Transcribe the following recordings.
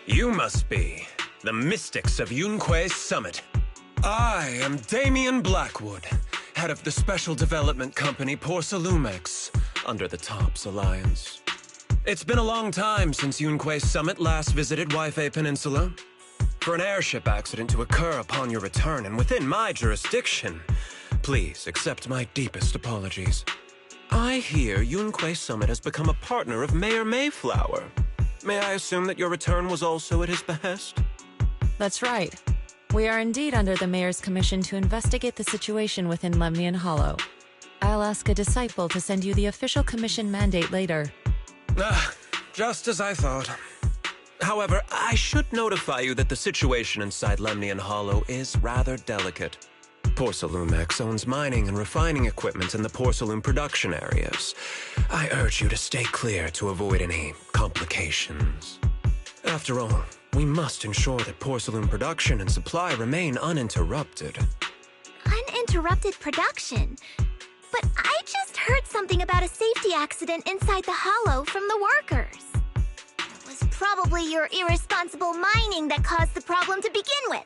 You must be the mystics of Yunque's summit. I am Damien Blackwood, head of the special development company Porcelumex, under the TOPS Alliance. It's been a long time since Yunque's summit last visited Waifei Peninsula. For an airship accident to occur upon your return and within my jurisdiction, please accept my deepest apologies. I hear Yunque Summit has become a partner of Mayor Mayflower. May I assume that your return was also at his behest? That's right. We are indeed under the Mayor's commission to investigate the situation within Lemnian Hollow. I'll ask a disciple to send you the official commission mandate later. Just as I thought. However, I should notify you that the situation inside Lemnian Hollow is rather delicate. Porcelumex owns mining and refining equipment in the porcelain production areas. I urge you to stay clear to avoid any complications. After all, we must ensure that porcelain production and supply remain uninterrupted. Uninterrupted production? But I just heard something about a safety accident inside the hollow from the workers. It was probably your irresponsible mining that caused the problem to begin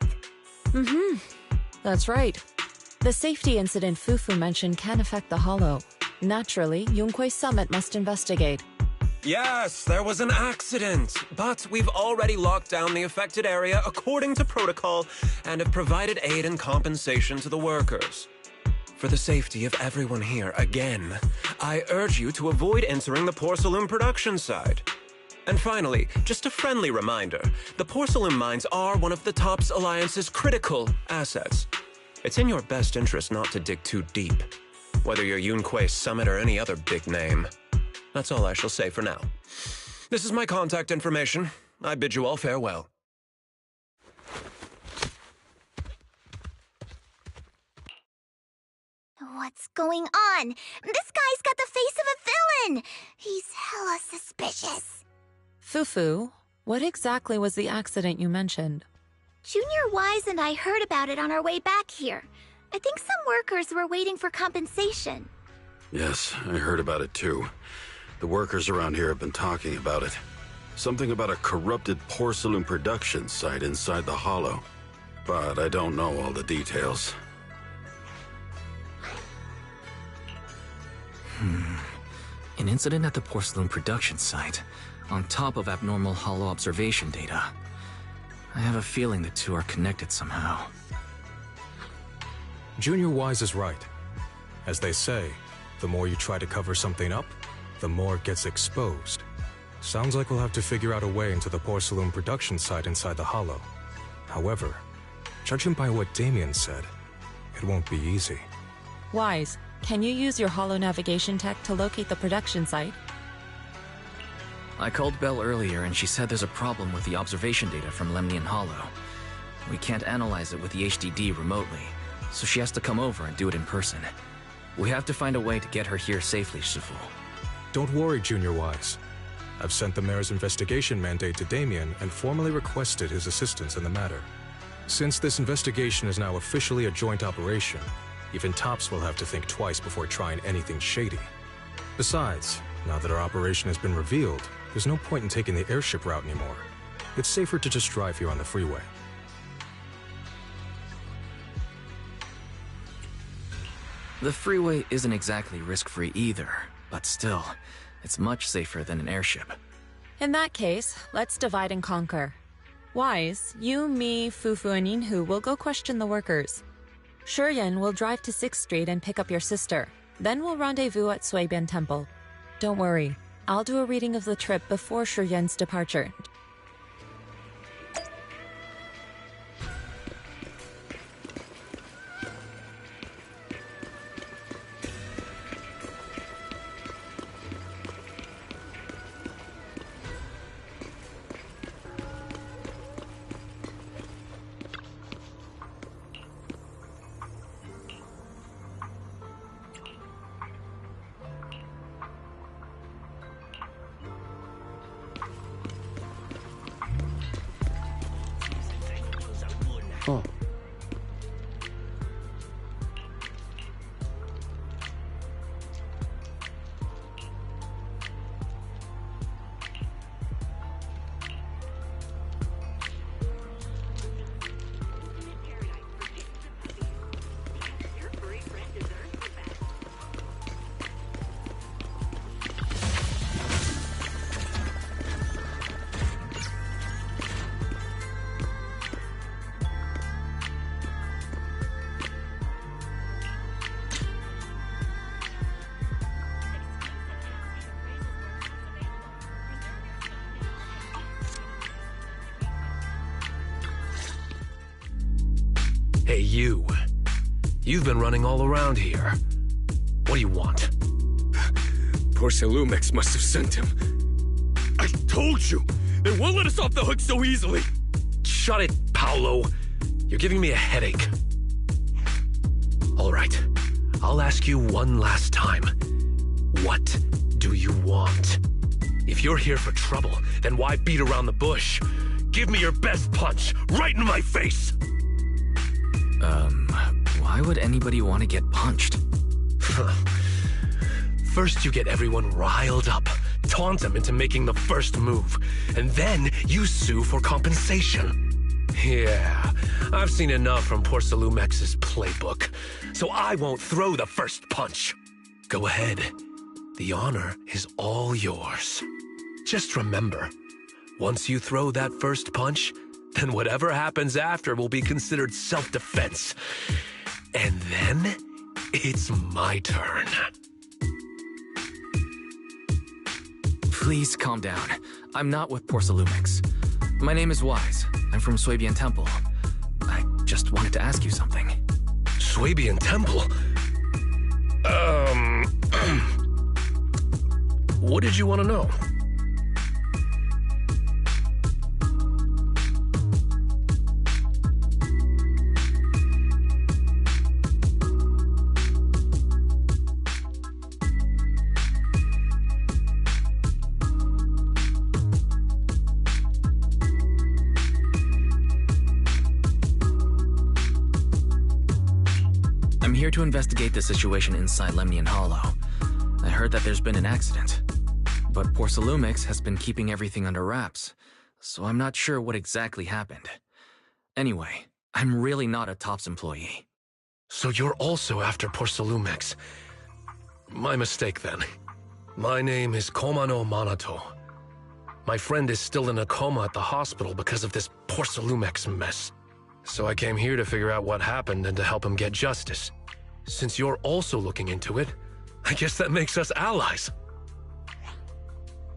with. That's right. The safety incident Fufu mentioned can affect the hollow. Naturally, Yunque Summit must investigate. Yes, there was an accident, but we've already locked down the affected area according to protocol and have provided aid and compensation to the workers. For the safety of everyone here, again, I urge you to avoid entering the porcelain production side. And finally, just a friendly reminder, the porcelain mines are one of the TOPS Alliance's critical assets. It's in your best interest not to dig too deep, whether you're Yunque Summit or any other big name. That's all I shall say for now. This is my contact information. I bid you all farewell. What's going on? This guy's got the face of a villain! He's hella suspicious. Fufu, what exactly was the accident you mentioned? Junior Wise and I heard about it on our way back here. I think some workers were waiting for compensation. Yes, I heard about it too. The workers around here have been talking about it. Something about a corrupted porcelain production site inside the hollow. But I don't know all the details. An incident at the porcelain production site, on top of abnormal hollow observation data. I have a feeling the two are connected somehow. Junior Wise is right. As they say, the more you try to cover something up, the more it gets exposed. Sounds like we'll have to figure out a way into the porcelain production site inside the hollow. However, judging by what Damien said, it won't be easy. Wise, can you use your hollow navigation tech to locate the production site? I called Belle earlier and she said there's a problem with the observation data from Lemnian Hollow. We can't analyze it with the HDD remotely, so she has to come over and do it in person. We have to find a way to get her here safely, Shifu. Don't worry, Junior Wise. I've sent the Mayor's investigation mandate to Damien and formally requested his assistance in the matter. Since this investigation is now officially a joint operation, even TOPS will have to think twice before trying anything shady. Besides, now that our operation has been revealed, there's no point in taking the airship route anymore. It's safer to just drive here on the freeway. The freeway isn't exactly risk-free either, but still, it's much safer than an airship. In that case, let's divide and conquer. Wise, you, me, Fufu, and Yinhu will go question the workers. Shuryen will drive to 6th Street and pick up your sister. Then we'll rendezvous at Suibian Temple. Don't worry, I'll do a reading of the trip before Shuryen's departure. Oh. Hey, you. You've been running all around here. What do you want? Porcelumex must have sent him. I told you! They won't let us off the hook so easily! Shut it, Paolo. You're giving me a headache. All right. I'll ask you one last time. What do you want? If you're here for trouble, then why beat around the bush? Give me your best punch, right in my face! Why would anybody want to get punched? First you get everyone riled up, taunt them into making the first move, and then you sue for compensation. Yeah, I've seen enough from Porcelumex's playbook, so I won't throw the first punch. Go ahead. The honor is all yours. Just remember, once you throw that first punch, then whatever happens after will be considered self-defense. And then, it's my turn. Please calm down. I'm not with Porcelumex. My name is Wise. I'm from Swabian Temple. I just wanted to ask you something. Swabian Temple? What did you want to know? I'm here to investigate the situation inside Lemnian Hollow. I heard that there's been an accident, but Porcelumex has been keeping everything under wraps, so I'm not sure what exactly happened. Anyway, I'm really not a TOPS employee. So you're also after Porcelumex. My mistake then. My name is Komano Manato. My friend is still in a coma at the hospital because of this Porcelumex mess. So I came here to figure out what happened and to help him get justice. Since you're also looking into it, I guess that makes us allies.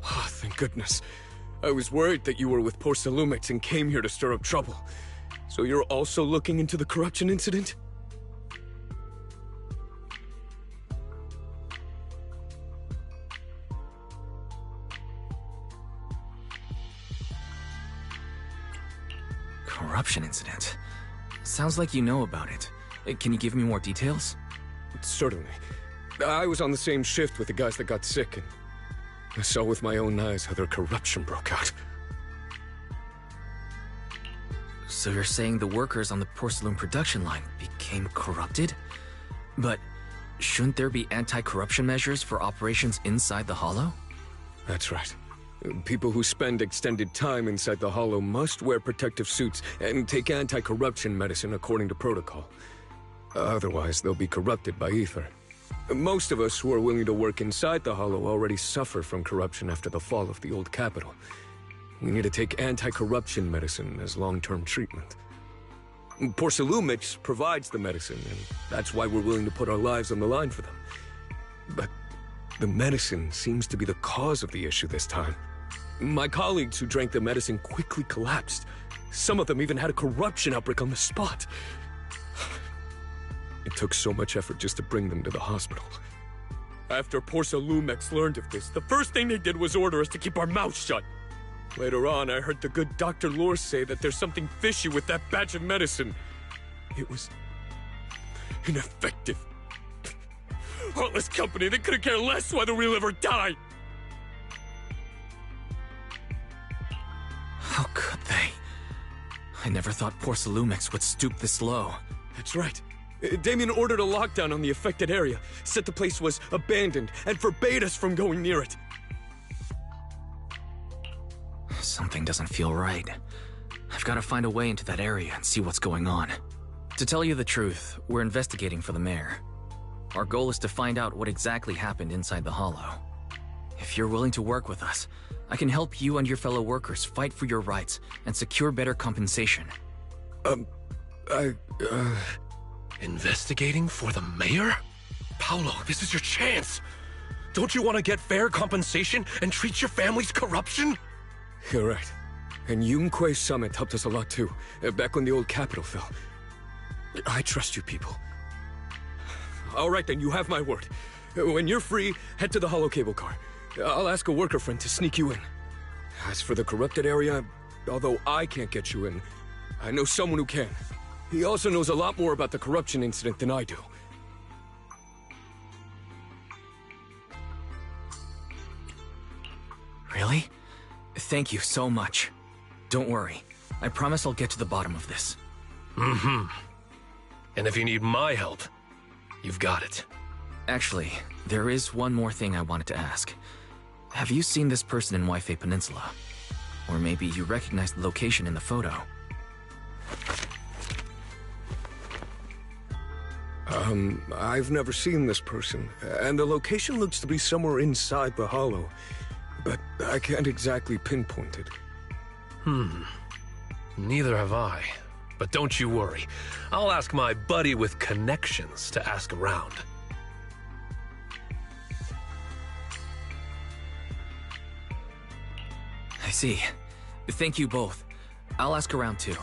Oh, thank goodness. I was worried that you were with Porcelumex and came here to stir up trouble. So you're also looking into the corruption incident? Corruption incident? Sounds like you know about it. Can you give me more details? Certainly. I was on the same shift with the guys that got sick, and I saw with my own eyes how their corruption broke out. So you're saying the workers on the porcelain production line became corrupted? But shouldn't there be anti-corruption measures for operations inside the Hollow? That's right. People who spend extended time inside the Hollow must wear protective suits and take anti-corruption medicine according to protocol. Otherwise, they'll be corrupted by ether. Most of us who are willing to work inside the Hollow already suffer from corruption after the fall of the old capital. We need to take anti-corruption medicine as long-term treatment. Porcelumex provides the medicine, and that's why we're willing to put our lives on the line for them. But the medicine seems to be the cause of the issue this time. My colleagues who drank the medicine quickly collapsed. Some of them even had a corruption outbreak on the spot. It took so much effort just to bring them to the hospital. After Porcelumex learned of this, the first thing they did was order us to keep our mouths shut. Later on, I heard the good Dr. Lore say that there's something fishy with that batch of medicine. It was ineffective. Heartless company, they couldn't care less whether we live or die. How could they? I never thought Porcelumex would stoop this low. That's right. Damien ordered a lockdown on the affected area, said the place was abandoned, and forbade us from going near it. Something doesn't feel right. I've got to find a way into that area and see what's going on. To tell you the truth, we're investigating for the mayor. Our goal is to find out what exactly happened inside the Hollow. If you're willing to work with us, I can help you and your fellow workers fight for your rights and secure better compensation. Investigating for the mayor? Paolo, this is your chance. Don't you want to get fair compensation and treat your family's corruption? You're right. And Yunque Summit helped us a lot too, back when the old capital fell. I trust you people. All right then, you have my word. When you're free, head to the hollow cable car. I'll ask a worker friend to sneak you in. As for the corrupted area, although I can't get you in, I know someone who can. He also knows a lot more about the corruption incident than I do. Really? Thank you so much. Don't worry. I promise I'll get to the bottom of this. Mm-hmm. And if you need my help, you've got it. Actually, there is one more thing I wanted to ask. Have you seen this person in Waifei Peninsula? Or maybe you recognize the location in the photo? I've never seen this person, and the location looks to be somewhere inside the hollow, but I can't exactly pinpoint it. Neither have I. But don't you worry. I'll ask my buddy with connections to ask around. I see. Thank you both. I'll ask around too.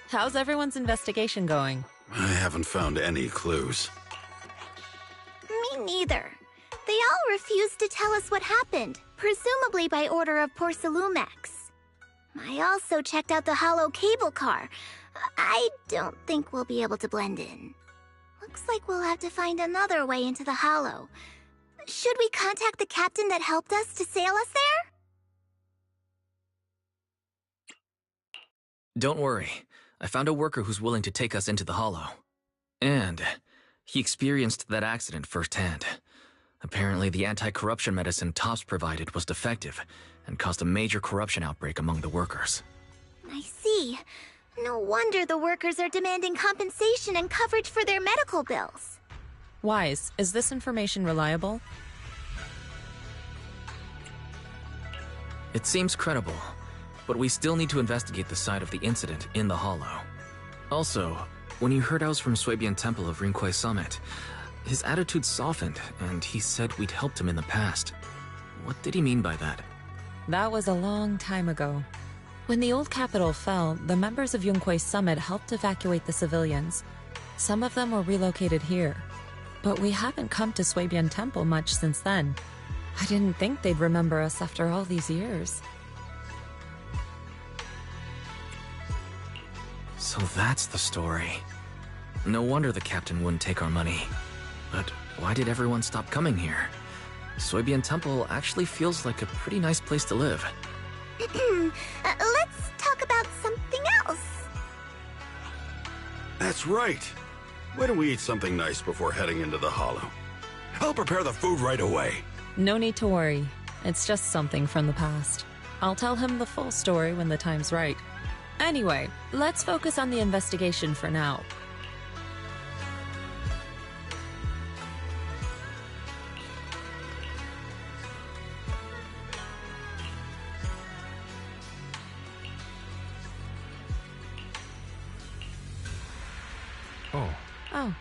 How's everyone's investigation going? I haven't found any clues. Me neither. They all refused to tell us what happened, presumably by order of Porsalumex. I also checked out the hollow cable car. I don't think we'll be able to blend in. Looks like we'll have to find another way into the hollow. Should we contact the captain that helped us to sail us there? Don't worry. I found a worker who's willing to take us into the hollow. And he experienced that accident firsthand. Apparently, the anti-corruption medicine Tops provided was defective and caused a major corruption outbreak among the workers. I see. No wonder the workers are demanding compensation and coverage for their medical bills. Wise, is this information reliable? It seems credible, but we still need to investigate the site of the incident in the hollow. Also, when he heard I was from Swabian Temple of Rinquay Summit, his attitude softened, and he said we'd helped him in the past. What did he mean by that? That was a long time ago. When the old capital fell, the members of Yunquay Summit helped evacuate the civilians. Some of them were relocated here. But we haven't come to Swabian Temple much since then. I didn't think they'd remember us after all these years. So that's the story. No wonder the captain wouldn't take our money. But why did everyone stop coming here? Swabian Temple actually feels like a pretty nice place to live. Let's talk about something else. That's right. Why don't we eat something nice before heading into the hollow? I'll prepare the food right away. No need to worry. It's just something from the past. I'll tell him the full story when the time's right. Anyway, let's focus on the investigation for now. Oh. Oh.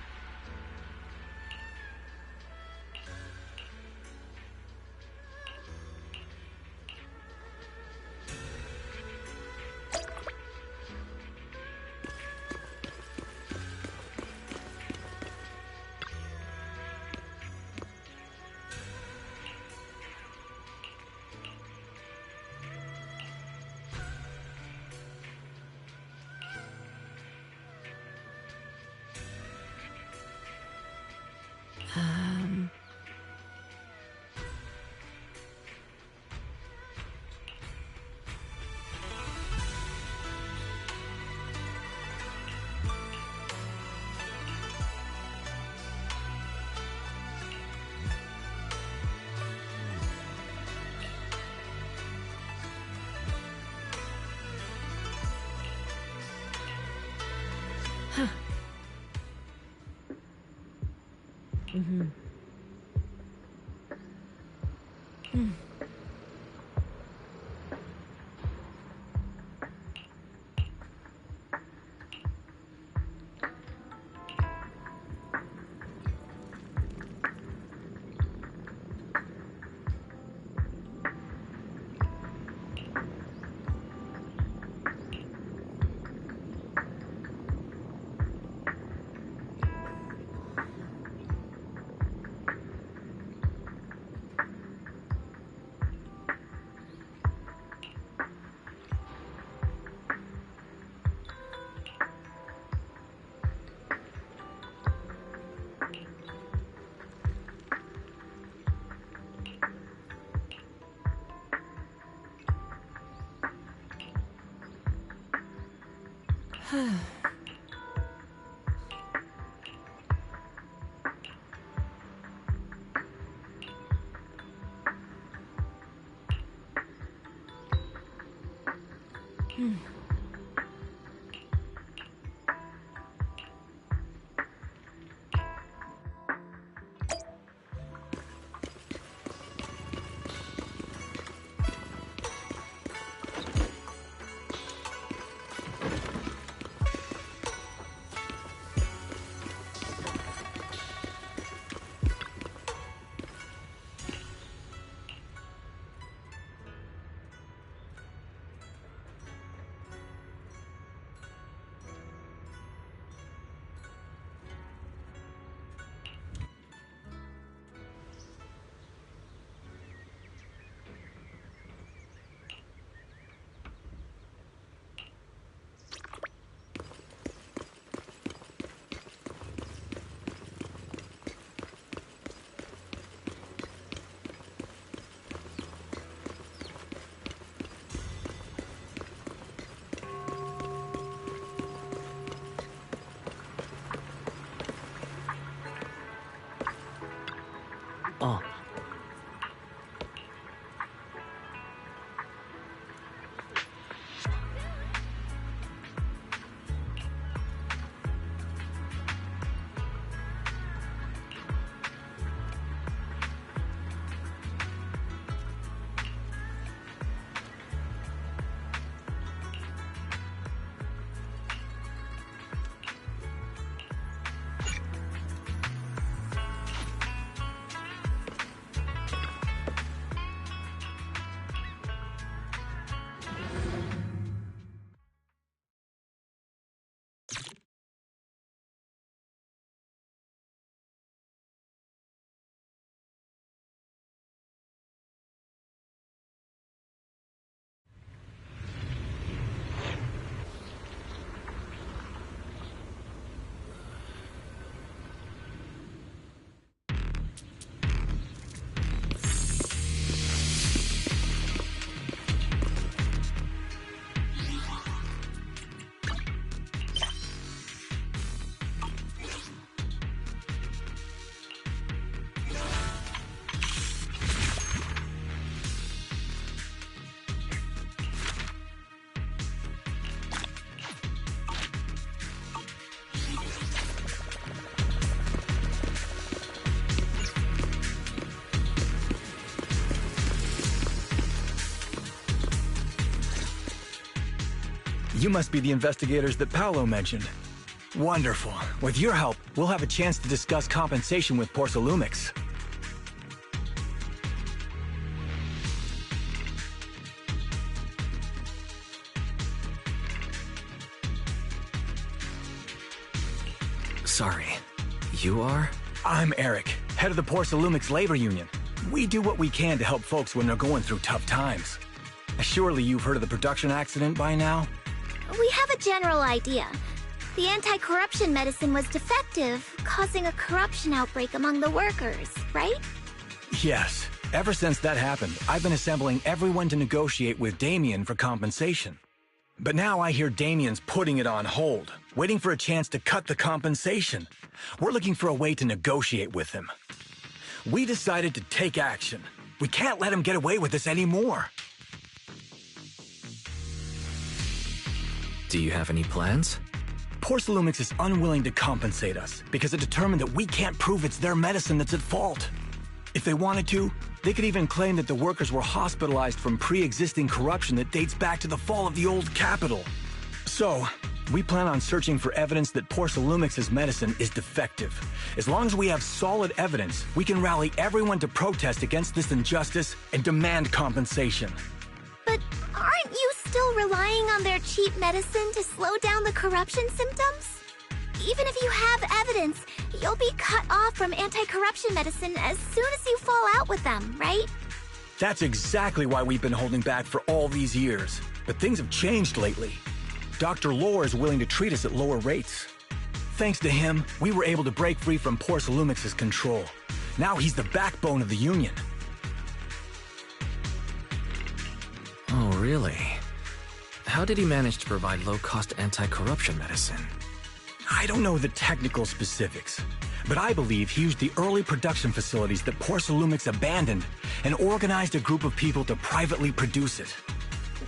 Oh. You must be the investigators that Paolo mentioned. Wonderful. With your help, we'll have a chance to discuss compensation with Porsalumix. Sorry. You are? I'm Eric, head of the Porsalumix Labor Union. We do what we can to help folks when they're going through tough times. Surely you've heard of the production accident by now? We have a general idea. The anti-corruption medicine was defective, causing a corruption outbreak among the workers, right? Yes. Ever since that happened, I've been assembling everyone to negotiate with Damien for compensation. But now I hear Damien's putting it on hold, waiting for a chance to cut the compensation. We're looking for a way to negotiate with him. We decided to take action. We can't let him get away with this anymore. Do you have any plans? Porcelumix is unwilling to compensate us because it determined that we can't prove it's their medicine that's at fault. If they wanted to, they could even claim that the workers were hospitalized from pre-existing corruption that dates back to the fall of the old capital. So, we plan on searching for evidence that Porcelumix's medicine is defective. As long as we have solid evidence, we can rally everyone to protest against this injustice and demand compensation. But aren't you still relying on their cheap medicine to slow down the corruption symptoms? Even if you have evidence, you'll be cut off from anti-corruption medicine as soon as you fall out with them, right? That's exactly why we've been holding back for all these years. But things have changed lately. Dr. Lore is willing to treat us at lower rates. Thanks to him, we were able to break free from Porcelumix's control. Now he's the backbone of the Union. Oh, really? How did he manage to provide low-cost anti-corruption medicine? I don't know the technical specifics, but I believe he used the early production facilities that Porcelumix abandoned and organized a group of people to privately produce it.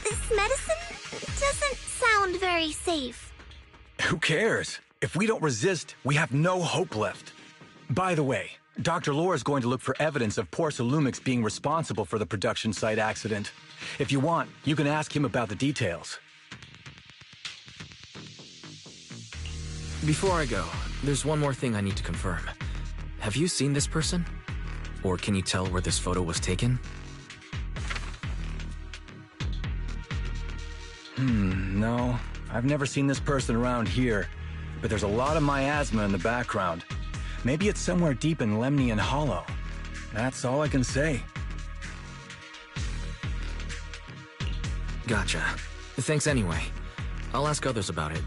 This medicine doesn't sound very safe. Who cares? If we don't resist, we have no hope left. By the way, Dr. Lore is going to look for evidence of Porcelumix being responsible for the production site accident. If you want, you can ask him about the details. Before I go, there's one more thing I need to confirm. Have you seen this person? Or can you tell where this photo was taken? No. I've never seen this person around here, but there's a lot of miasma in the background. Maybe it's somewhere deep in Lemnian Hollow. That's all I can say. Gotcha. Thanks anyway. I'll ask others about it.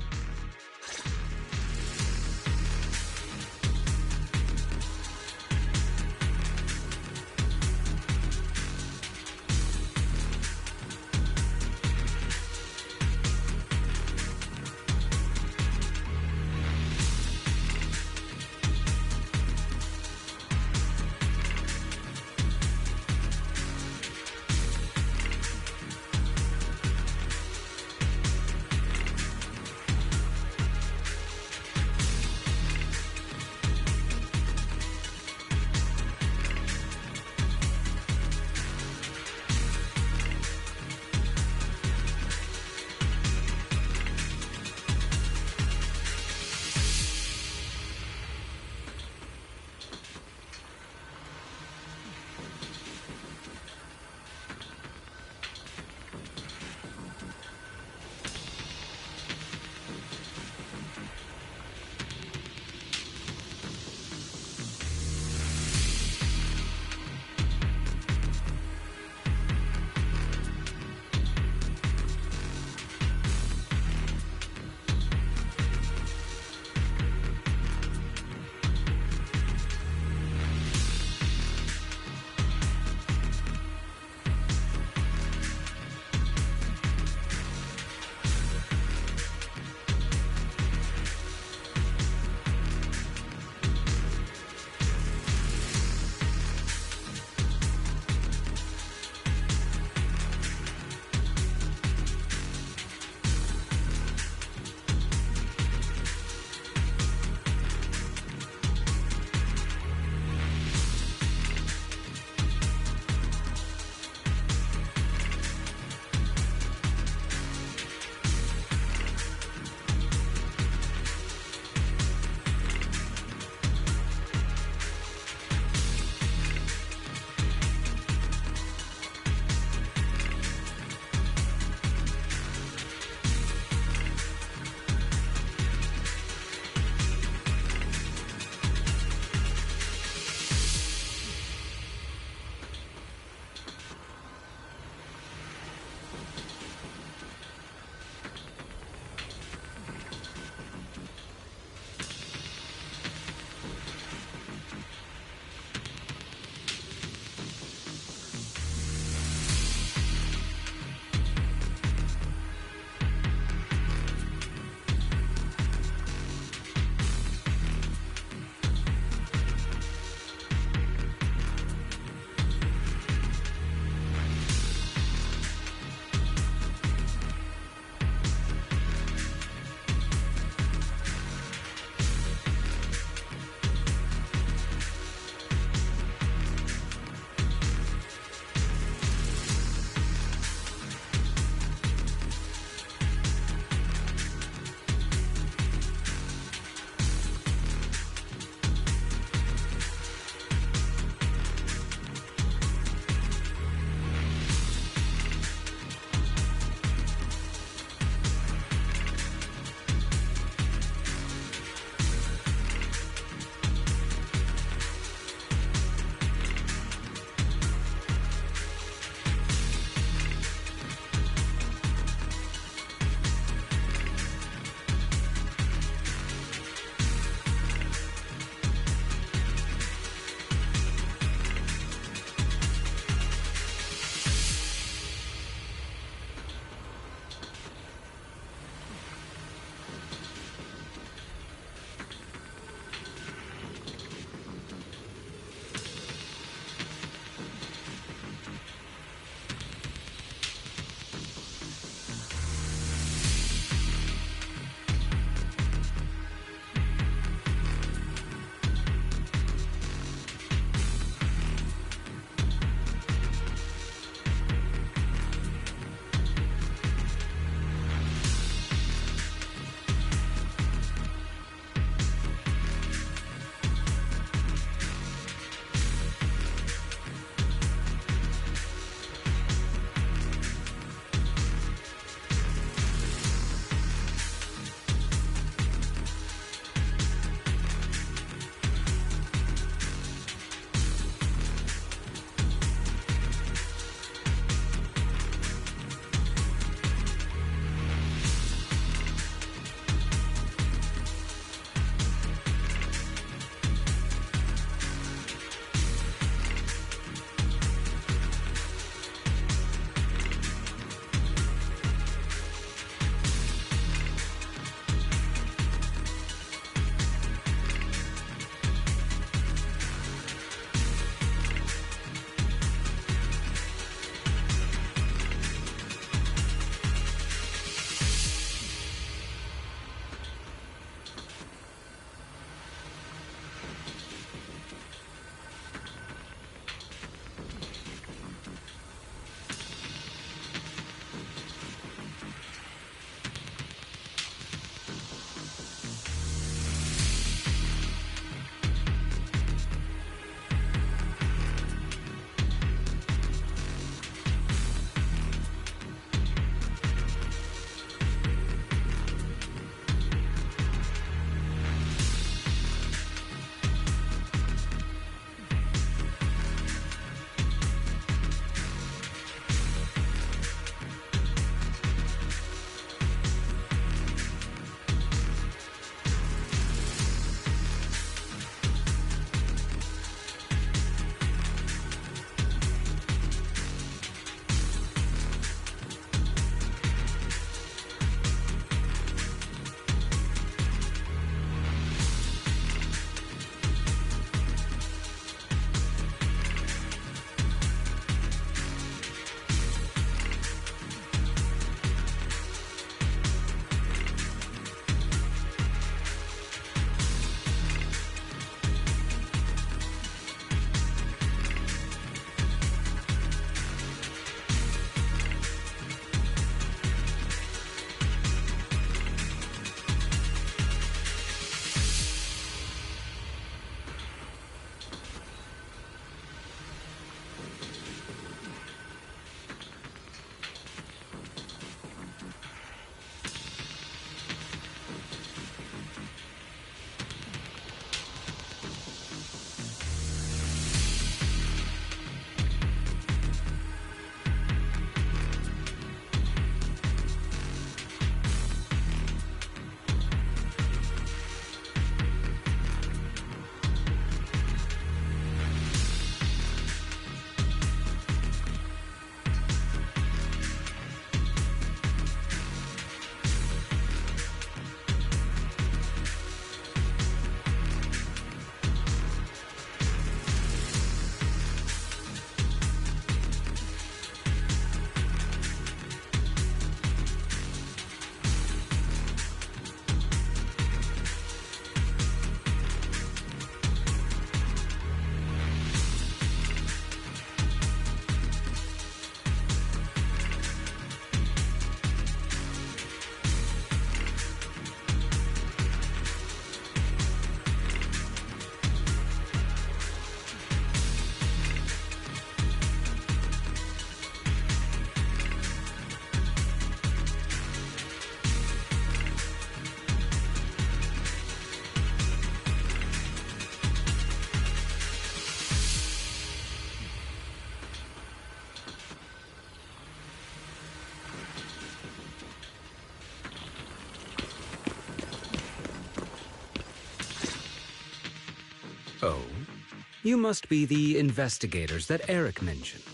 You must be the investigators that Eric mentioned.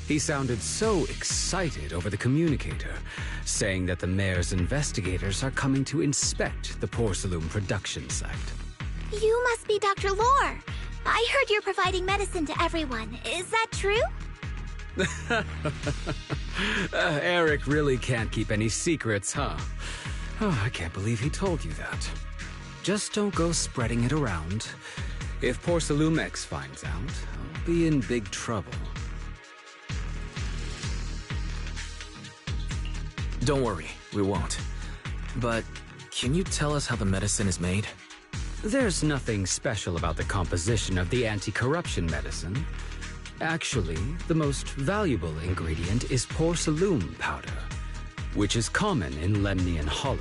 He sounded so excited over the communicator, saying that the mayor's investigators are coming to inspect the Porcelain production site. You must be Dr. Lore. I heard you're providing medicine to everyone. Is that true? Eric really can't keep any secrets, huh? Oh, I can't believe he told you that. Just don't go spreading it around. If Porcelumex finds out, I'll be in big trouble. Don't worry, we won't. But can you tell us how the medicine is made? There's nothing special about the composition of the anti-corruption medicine. Actually, the most valuable ingredient is Porcelume powder, which is common in Lemnian Hollow.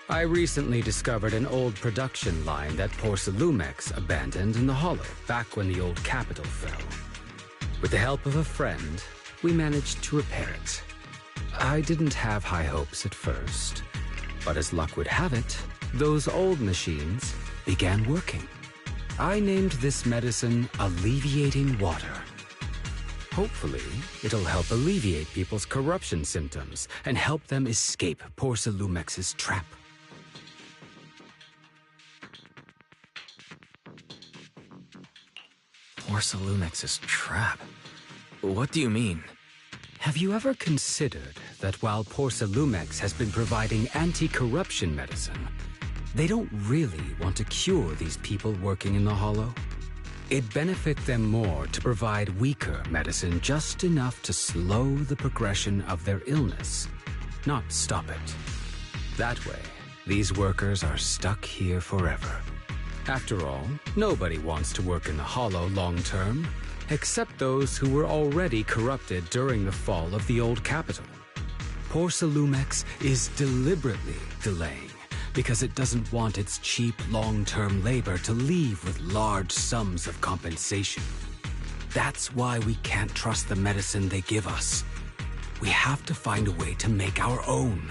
I recently discovered an old production line that Porcelumex abandoned in the Hollow back when the old capital fell. With the help of a friend, we managed to repair it. I didn't have high hopes at first, but as luck would have it, those old machines began working. I named this medicine Alleviating Water. Hopefully, it'll help alleviate people's corruption symptoms and help them escape Porcelumex's trap. Porcelumex's trap? What do you mean? Have you ever considered that while Porcelumex has been providing anti-corruption medicine, they don't really want to cure these people working in the Hollow? It'd benefit them more to provide weaker medicine just enough to slow the progression of their illness, not stop it. That way, these workers are stuck here forever. After all, nobody wants to work in the Hollow long term, except those who were already corrupted during the fall of the old capital. Porcelumex is deliberately delaying because it doesn't want its cheap long-term labor to leave with large sums of compensation. That's why we can't trust the medicine they give us. We have to find a way to make our own.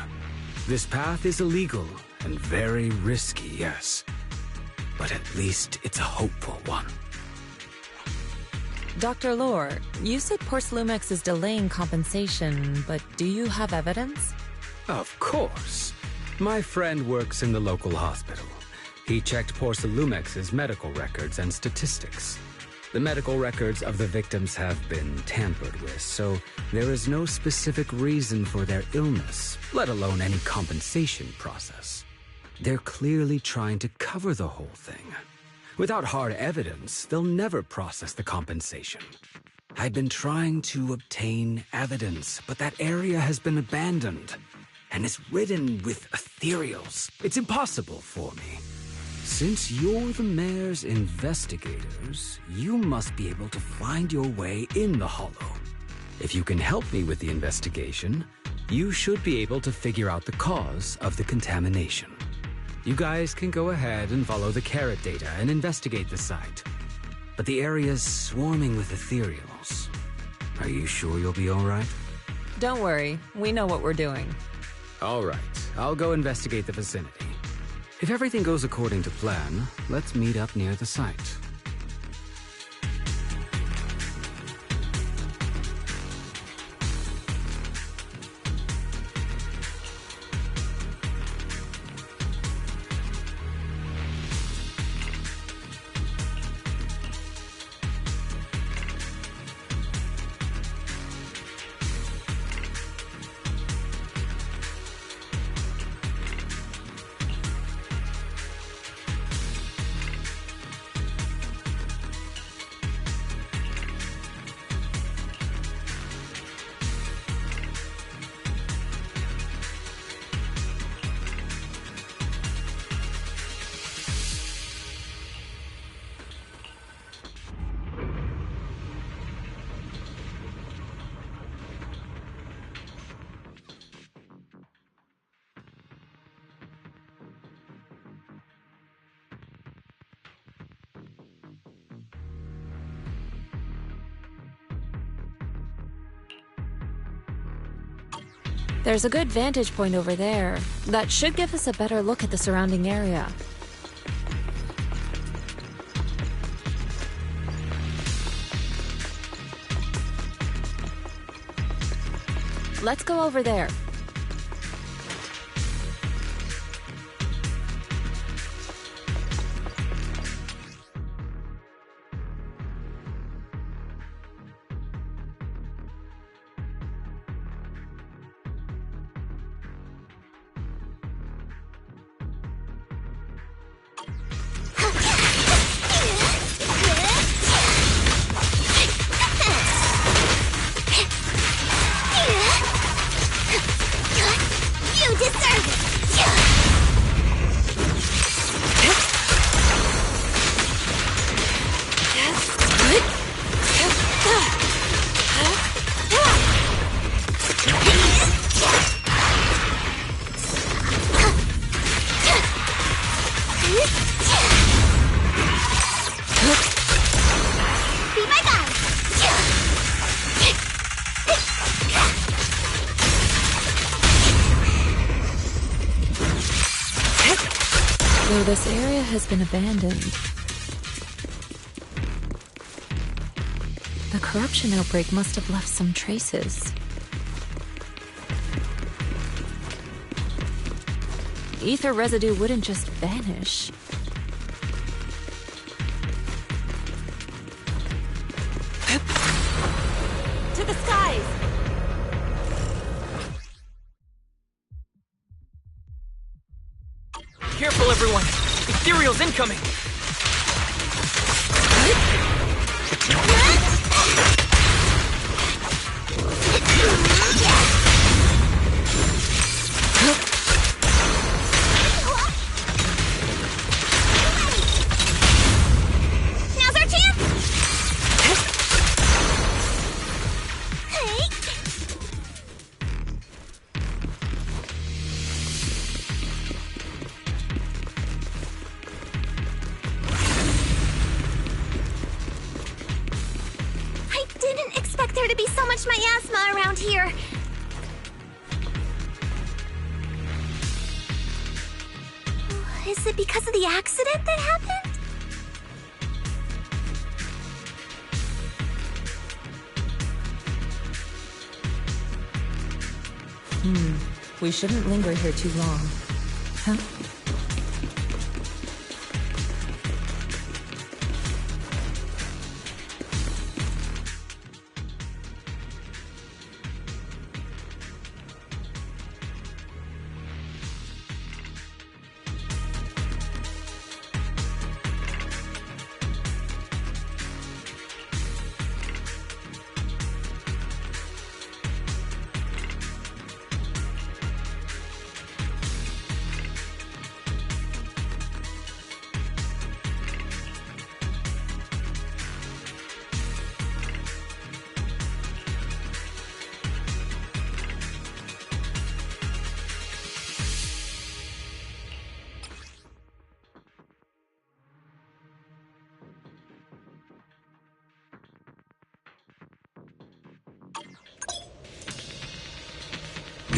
This path is illegal and very risky, yes, but at least it's a hopeful one. Dr. Lore, you said Porcelumex is delaying compensation, but do you have evidence? Of course. My friend works in the local hospital. He checked Porcelumex's medical records and statistics. The medical records of the victims have been tampered with, so there is no specific reason for their illness, let alone any compensation process. They're clearly trying to cover the whole thing. Without hard evidence, they'll never process the compensation. I've been trying to obtain evidence, but that area has been abandoned and is ridden with ethereals. It's impossible for me. Since you're the mayor's investigators, you must be able to find your way in the Hollow. If you can help me with the investigation, you should be able to figure out the cause of the contamination. You guys can go ahead and follow the carrot data and investigate the site. But the area's swarming with ethereals. Are you sure you'll be all right? Don't worry, we know what we're doing. All right, I'll go investigate the vicinity. If everything goes according to plan, let's meet up near the site. There's a good vantage point over there. That should give us a better look at the surrounding area. Let's go over there. You deserve it! Be my guide! So this area has been abandoned. The corruption outbreak must have left some traces. Ether residue wouldn't just vanish. To the skies! Careful, everyone! Ethereal's incoming! Now's our chance! Hey! I didn't expect there to be so much miasma around here. Is it because of the accident that happened? We shouldn't linger here too long. Huh?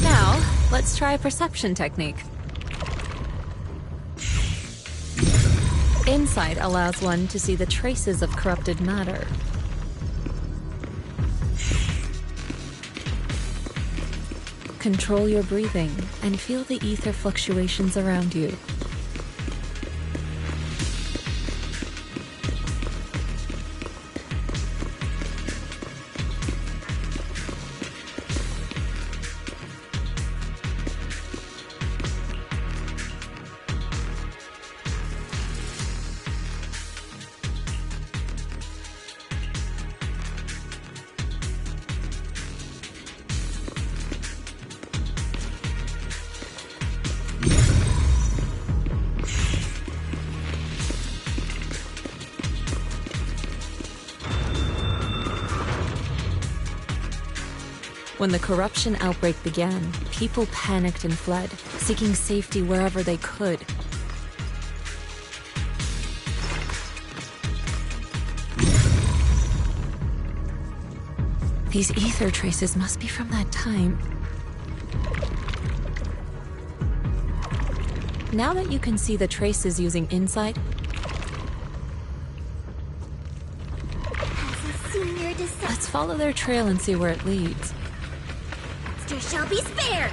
Now, let's try a perception technique. Insight allows one to see the traces of corrupted matter. Control your breathing and feel the ether fluctuations around you. When the corruption outbreak began, people panicked and fled, seeking safety wherever they could. These ether traces must be from that time. Now that you can see the traces using Insight, As a senior descent. let's follow their trail and see where it leads. Let's monster shall be spared!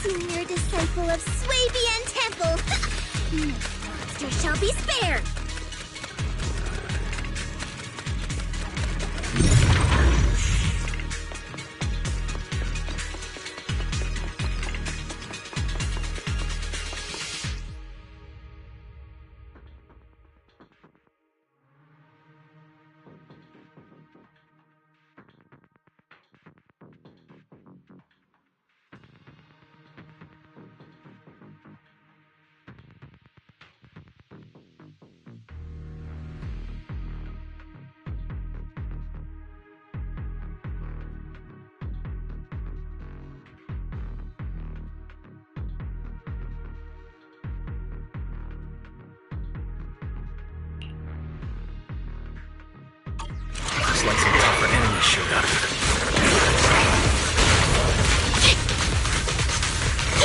Senior disciple of Swabian Temple, no monster shall be spared! Looks like some tougher enemies showed up.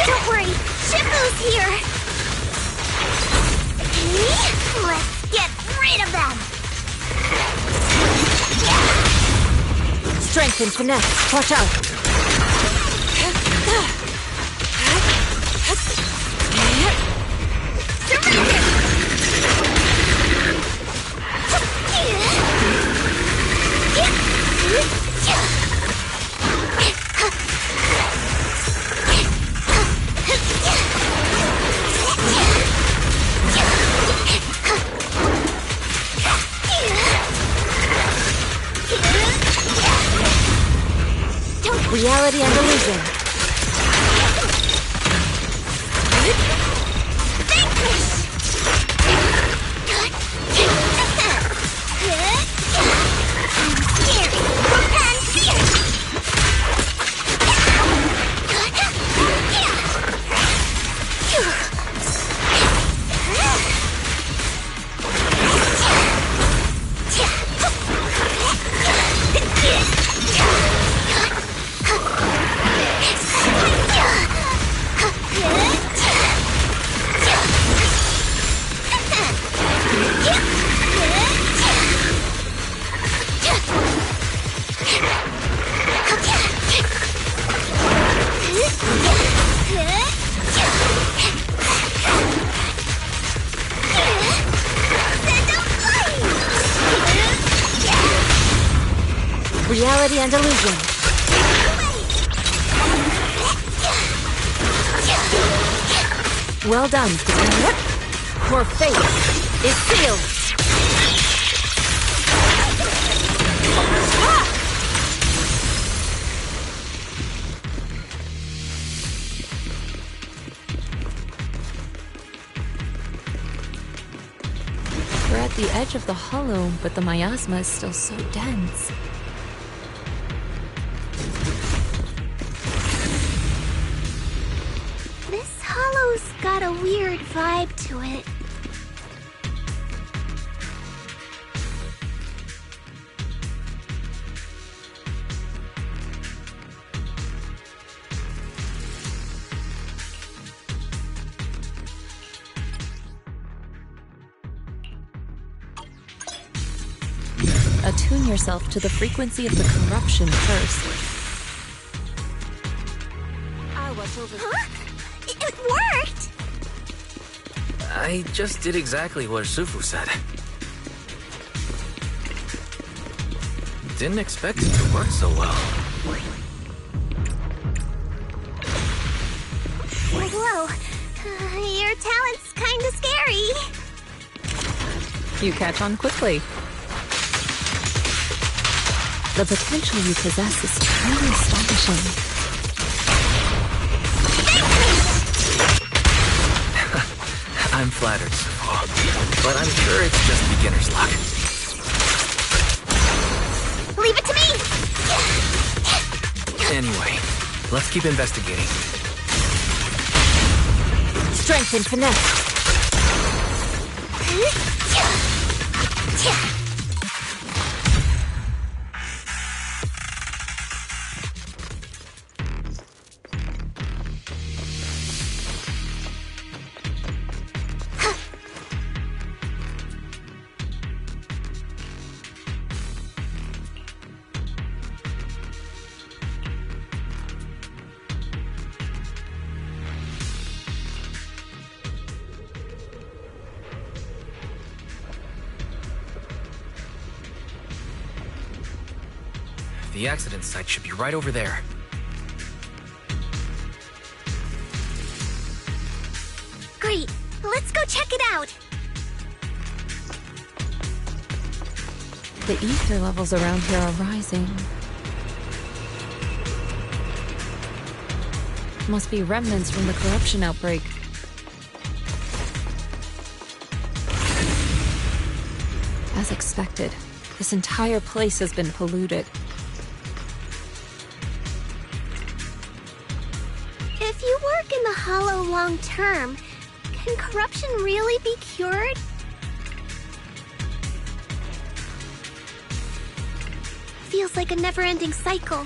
Don't worry, Shifu's here! Let's get rid of them! Strength and finesse. Watch out. Reality and illusion. Reality and illusion. Well done. Your fate is sealed. We're at the edge of the hollow, but the miasma is still so dense. This hollow's got a weird vibe to it. Attune yourself to the frequency of the corruption first. I'll watch over. Huh? It worked! I just did exactly what Sufu said. Didn't expect it to work so well. Whoa. Your talent's kinda scary. You catch on quickly. The potential you possess is truly astonishing. I'm flattered, Sufu, but I'm sure it's just beginner's luck. Leave it to me! Anyway, let's keep investigating. Strength and finesse. The accident site should be right over there. Great. Let's go check it out. The ether levels around here are rising. Must be remnants from the corruption outbreak. As expected, this entire place has been polluted. If you work in the Hollow long term, can corruption really be cured? Feels like a never-ending cycle.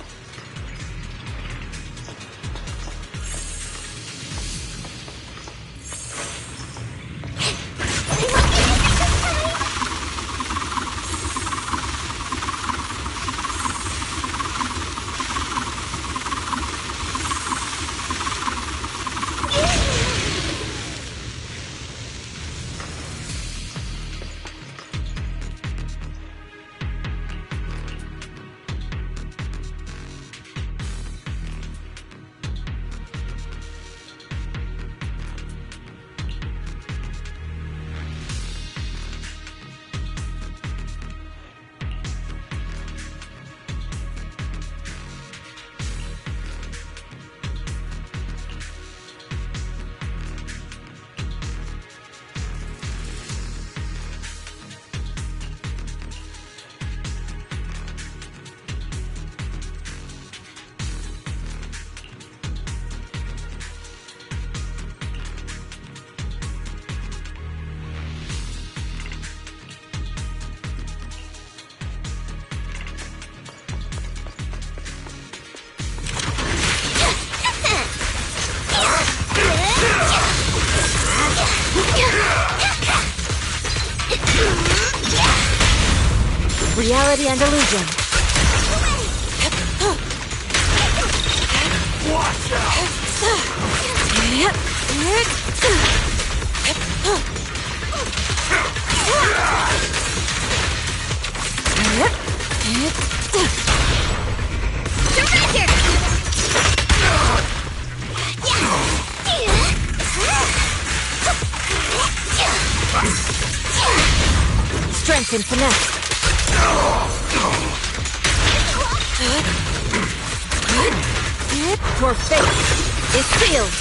Reality and illusion. Watch out! Strength and finesse. Your fate is sealed.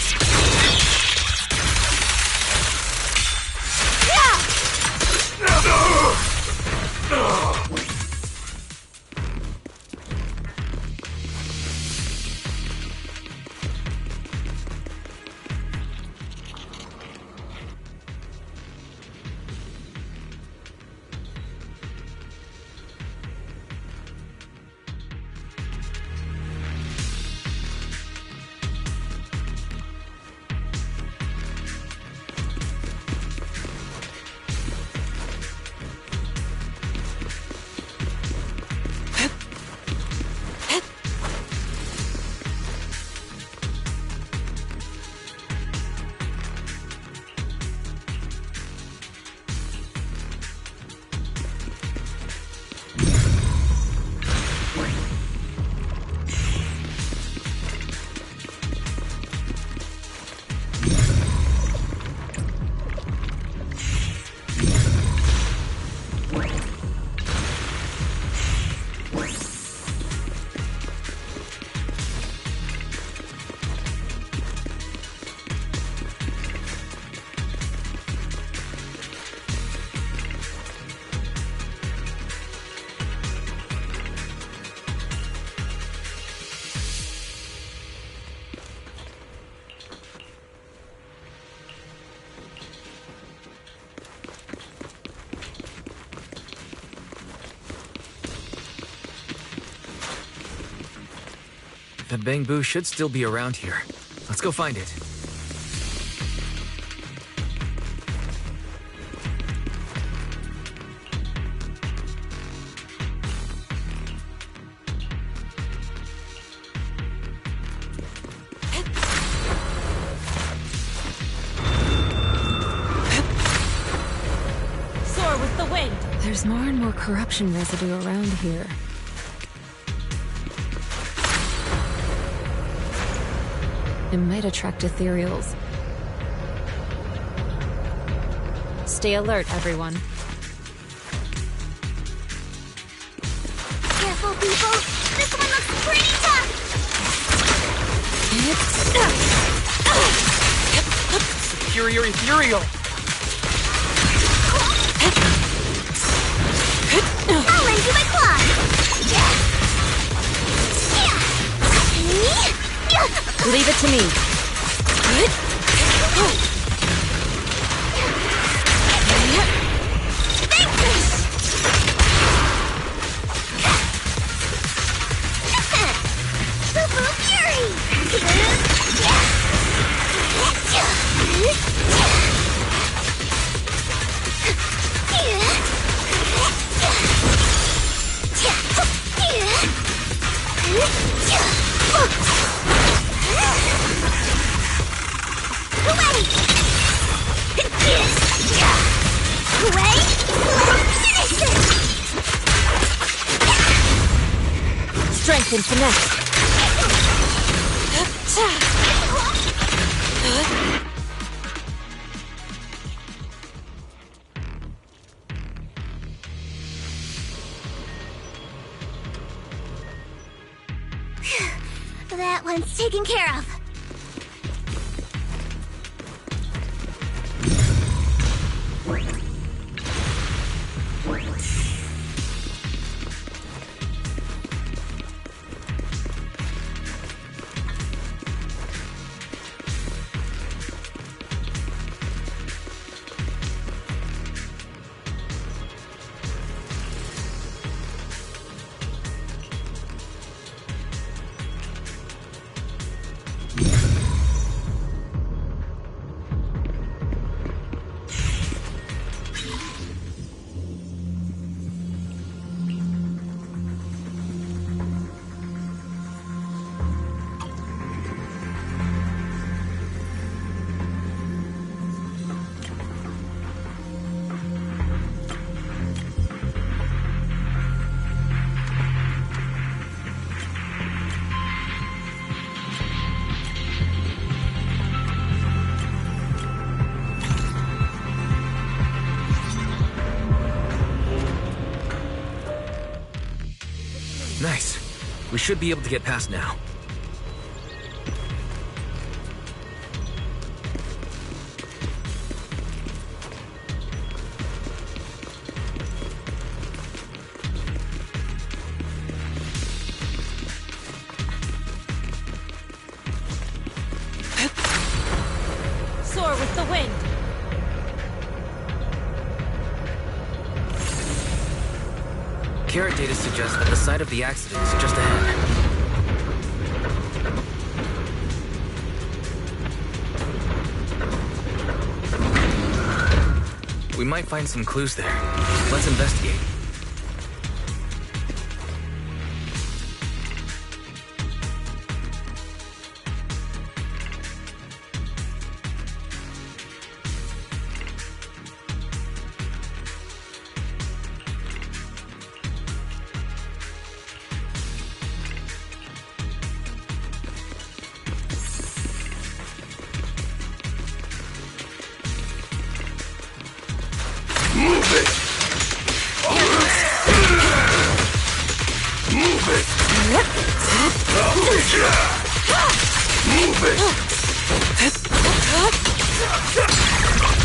The Bangbu should still be around here. Let's go find it. Soar with the wind! There's more and more corruption residue around here. It might attract ethereals. Stay alert, everyone. Careful, people! This one looks pretty tough! Superior ethereal! I'll lend you my claws! Leave it to me. Super Fury! Strength and finesse. That one's taken care of. Nice. We should be able to get past now. Soar with the wind. Carrot data suggests that the site of the accident is just ahead. We might find some clues there. Let's investigate.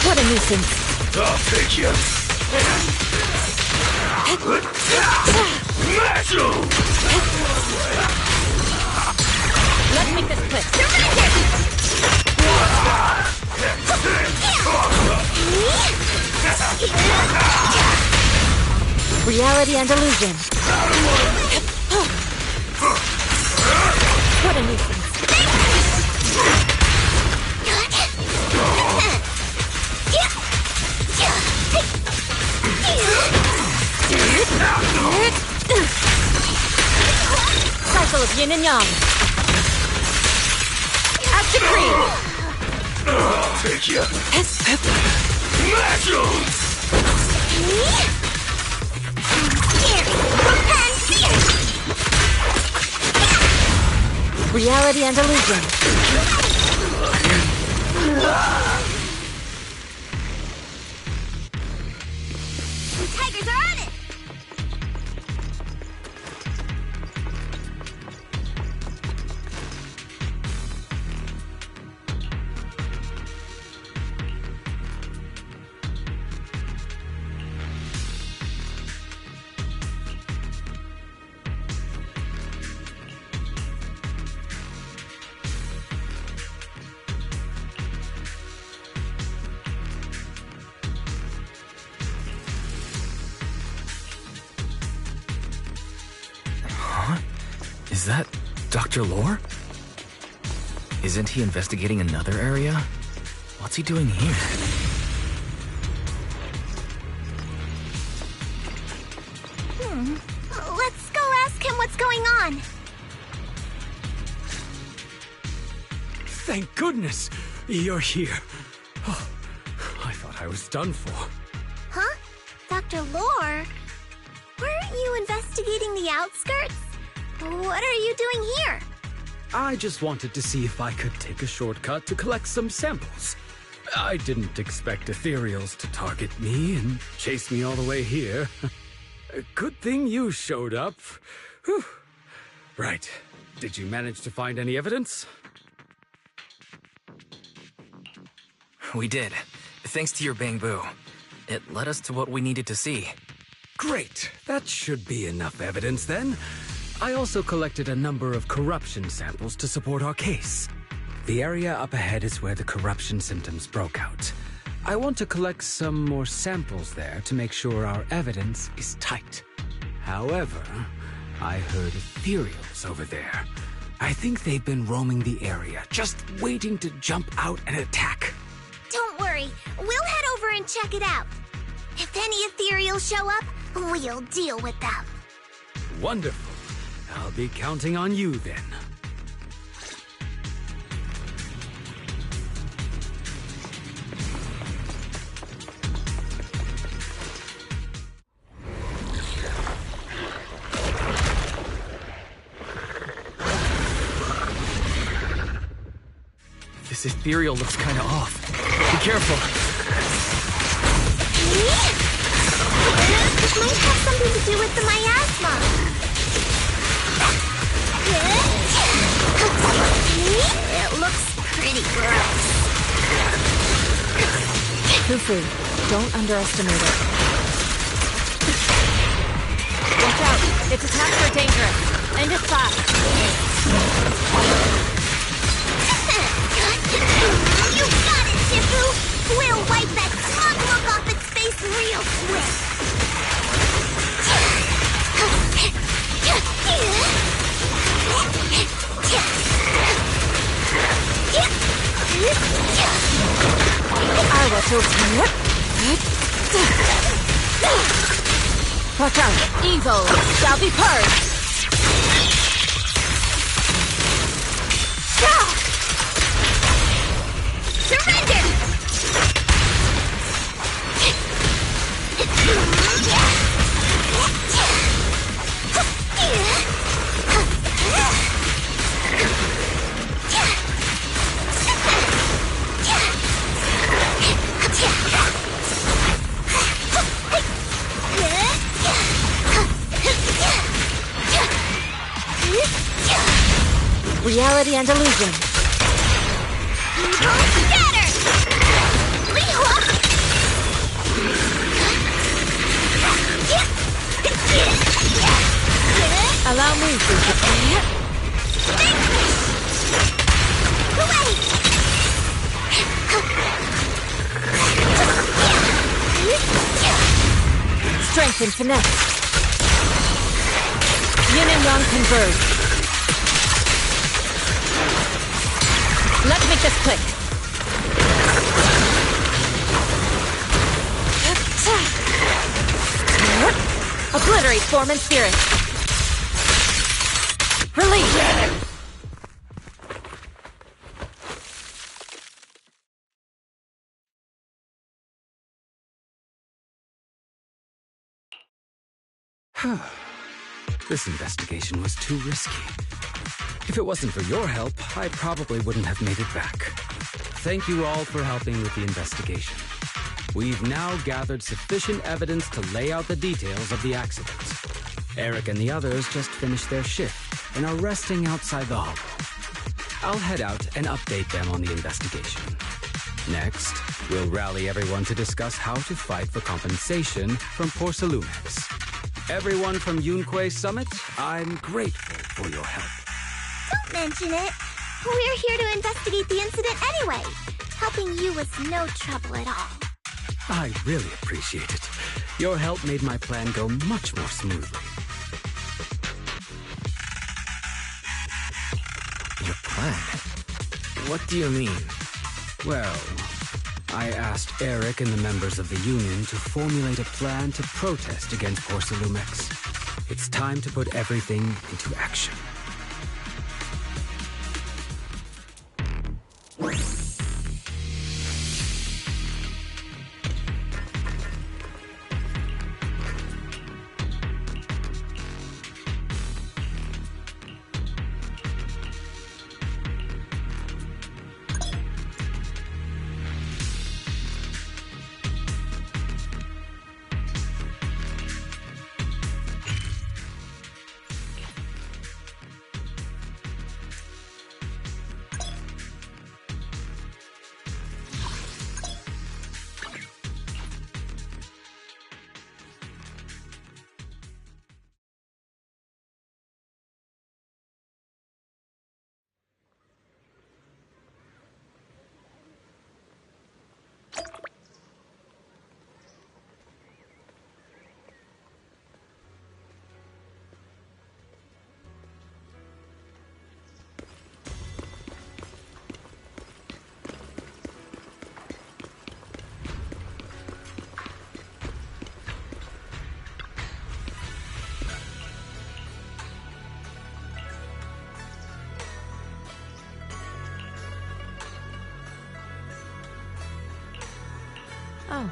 What a nuisance. I'll take you. Smash him! Let's make this quick. Reality and illusion. What a nuisance. Cycle of yin and yang. As decreed. I'll take you. Smash him! Reality and illusion. The Tigers are on it! Is that Dr. Lore? Isn't he investigating another area? What's he doing here? Let's go ask him what's going on. Thank goodness you're here. Oh, I thought I was done for. Huh? Dr. Lore? Weren't you investigating the outskirts? What are you doing here? I just wanted to see if I could take a shortcut to collect some samples. I didn't expect ethereals to target me and chase me all the way here. Good thing you showed up. Whew. Right. Did you manage to find any evidence? We did. Thanks to your bamboo. It led us to what we needed to see. Great. That should be enough evidence then. I also collected a number of corruption samples to support our case. The area up ahead is where the corruption symptoms broke out. I want to collect some more samples there to make sure our evidence is tight. However, I heard ethereals over there. I think they've been roaming the area, just waiting to jump out and attack. Don't worry, we'll head over and check it out. If any ethereals show up, we'll deal with them. Wonderful. I'll be counting on you then. This ethereal looks kinda off. Be careful. It might have something to do with the miasma. Fufu. Don't underestimate it. Watch out! Its attacks are dangerous. End it fast. You got it, Shifu! We'll wipe that smug look off its face real quick! I will do it. Watch out! Evil shall be purged! Surrender! Reality and illusion. Scatter! Allow me to strength and finesse. Yin and Yang converge. Let's make this click. Obliterate form and spirit. Release! This investigation was too risky. If it wasn't for your help, I probably wouldn't have made it back. Thank you all for helping with the investigation. We've now gathered sufficient evidence to lay out the details of the accident. Eric and the others just finished their shift and are resting outside the hall. I'll head out and update them on the investigation. Next, we'll rally everyone to discuss how to fight for compensation from Porsalumex. Everyone from Yunque Summit, I'm grateful for your help. Don't mention it. We're here to investigate the incident anyway. Helping you was no trouble at all. I really appreciate it. Your help made my plan go much more smoothly. Your plan? What do you mean? Well, I asked Eric and the members of the Union to formulate a plan to protest against Porsalumex. It's time to put everything into action. Oh.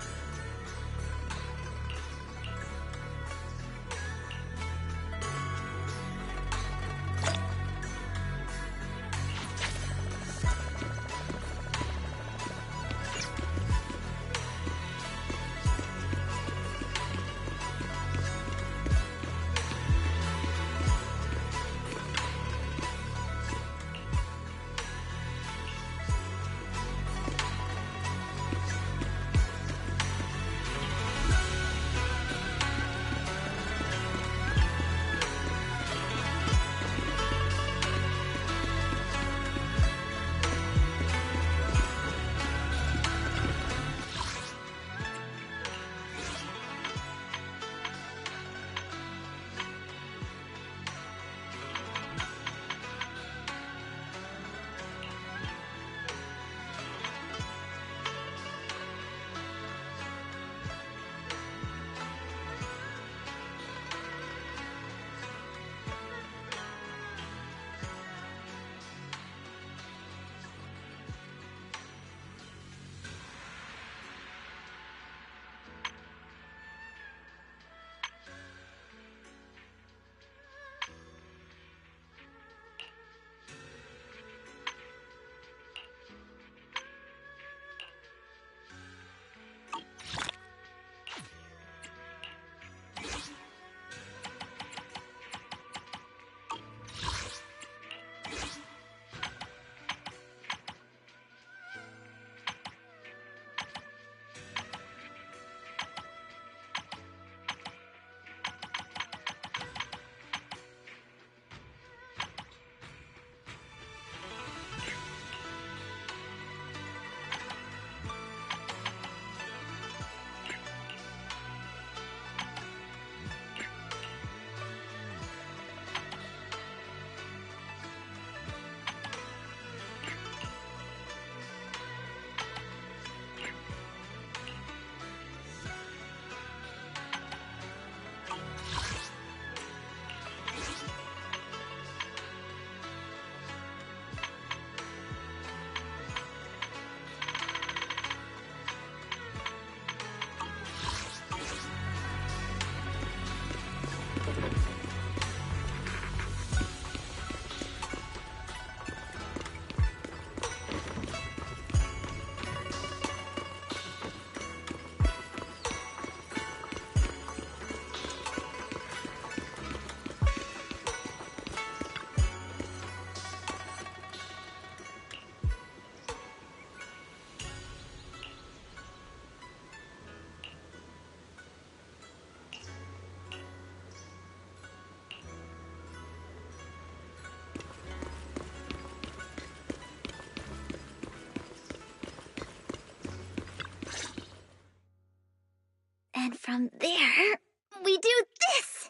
From there, we do this!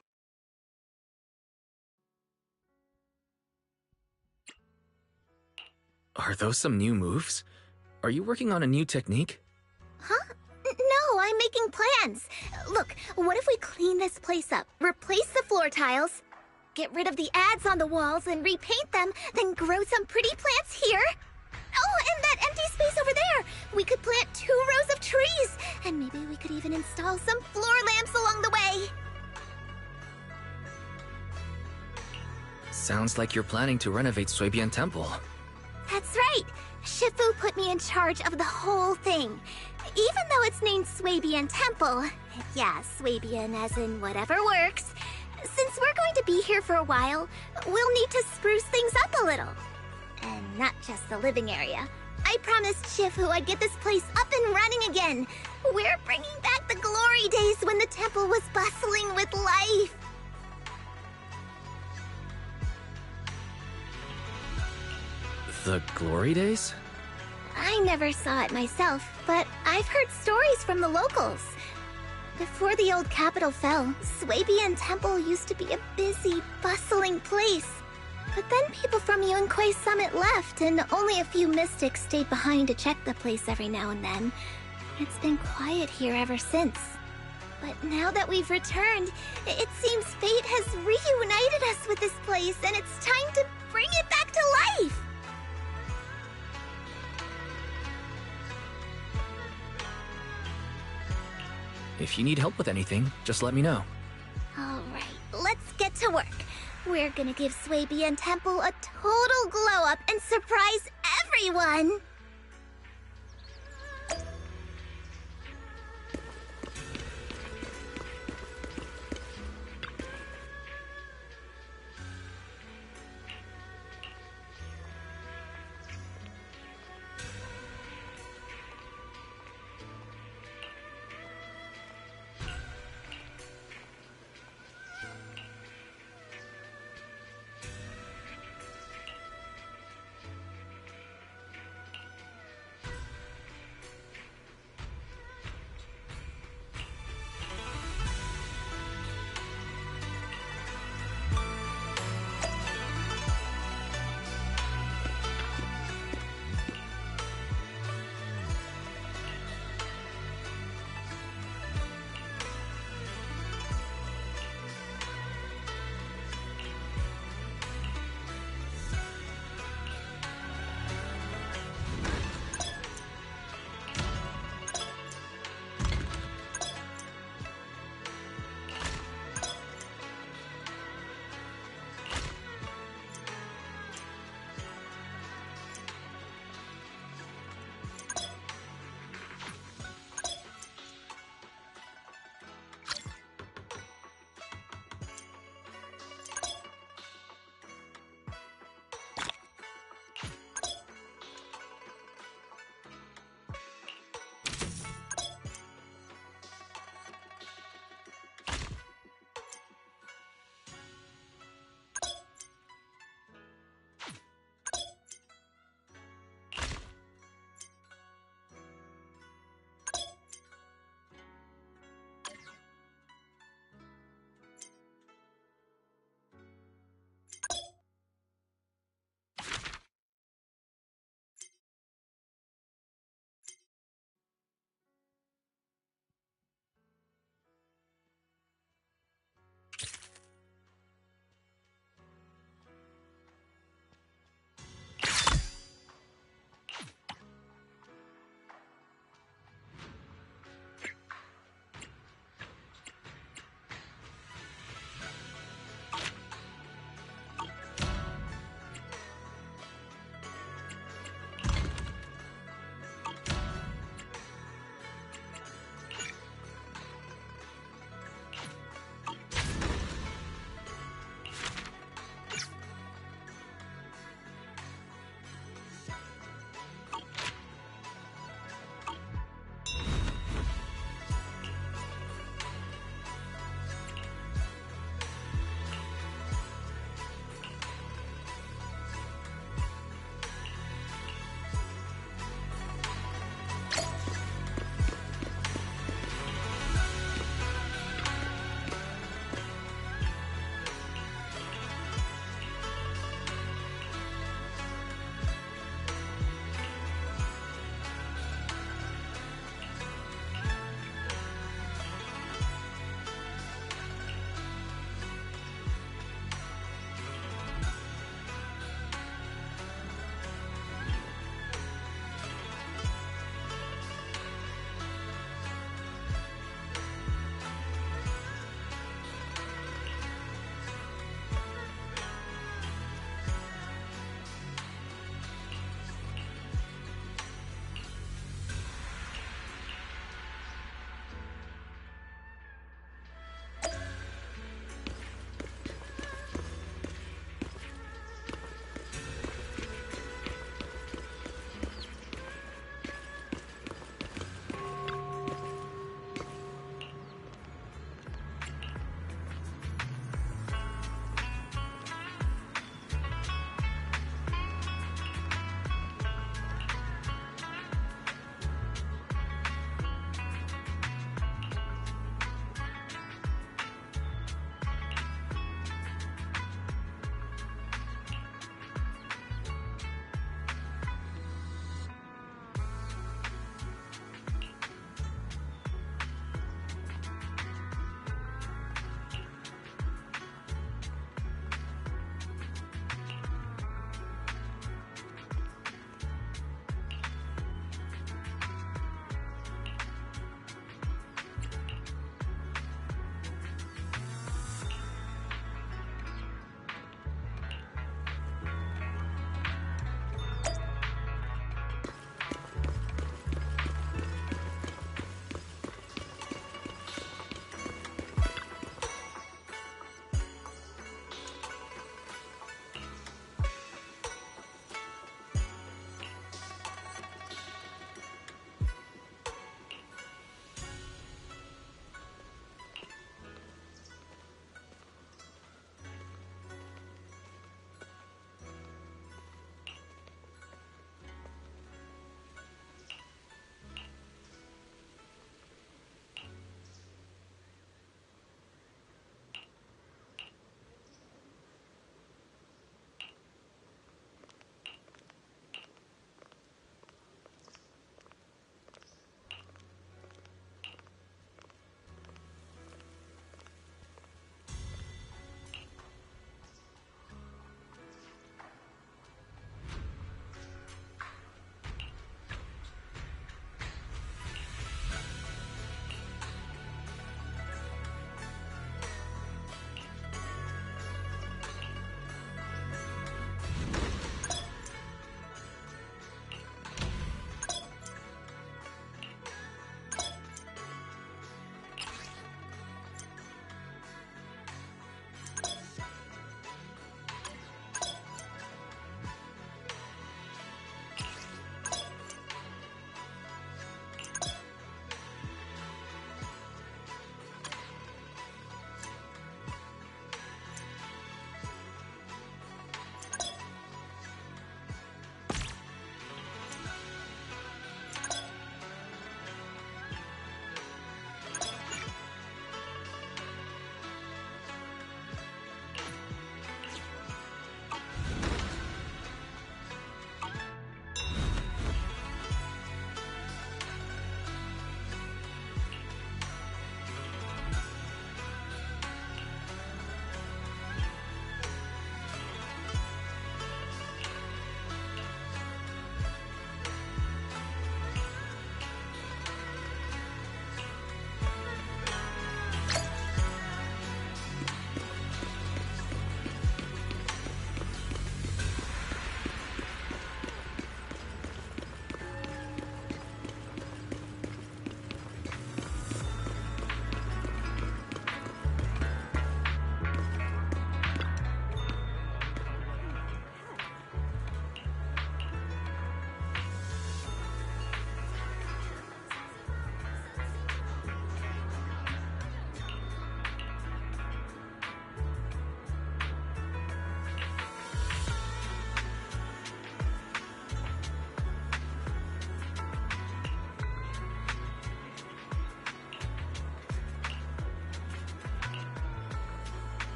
Are those some new moves? Are you working on a new technique? Huh? No, I'm making plans. Look, what if we clean this place up, replace the floor tiles, get rid of the ads on the walls and repaint them, then grow some pretty plants here? Oh, and that empty space over there! We could plant 2 rows of trees, and maybe we could even install some floor lamps along the way. Sounds like you're planning to renovate Suibian Temple. That's right! Shifu put me in charge of the whole thing. Even though it's named Suibian Temple, yeah, Suibian as in whatever works, since we're going to be here for a while, we'll need to spruce things up a little. And not just the living area. I promised Shifu I'd get this place up and running again. We're bringing back the glory days when the temple was bustling with life. The glory days? I never saw it myself, but I've heard stories from the locals. Before the old capital fell, Suibian Temple used to be a busy, bustling place. But then people from Yunque's summit left, and only a few mystics stayed behind to check the place every now and then. It's been quiet here ever since. But now that we've returned, it seems fate has reunited us with this place, and it's time to bring it back to life! If you need help with anything, just let me know. Alright, let's get to work. We're gonna give Suibian Temple a total glow-up and surprise everyone!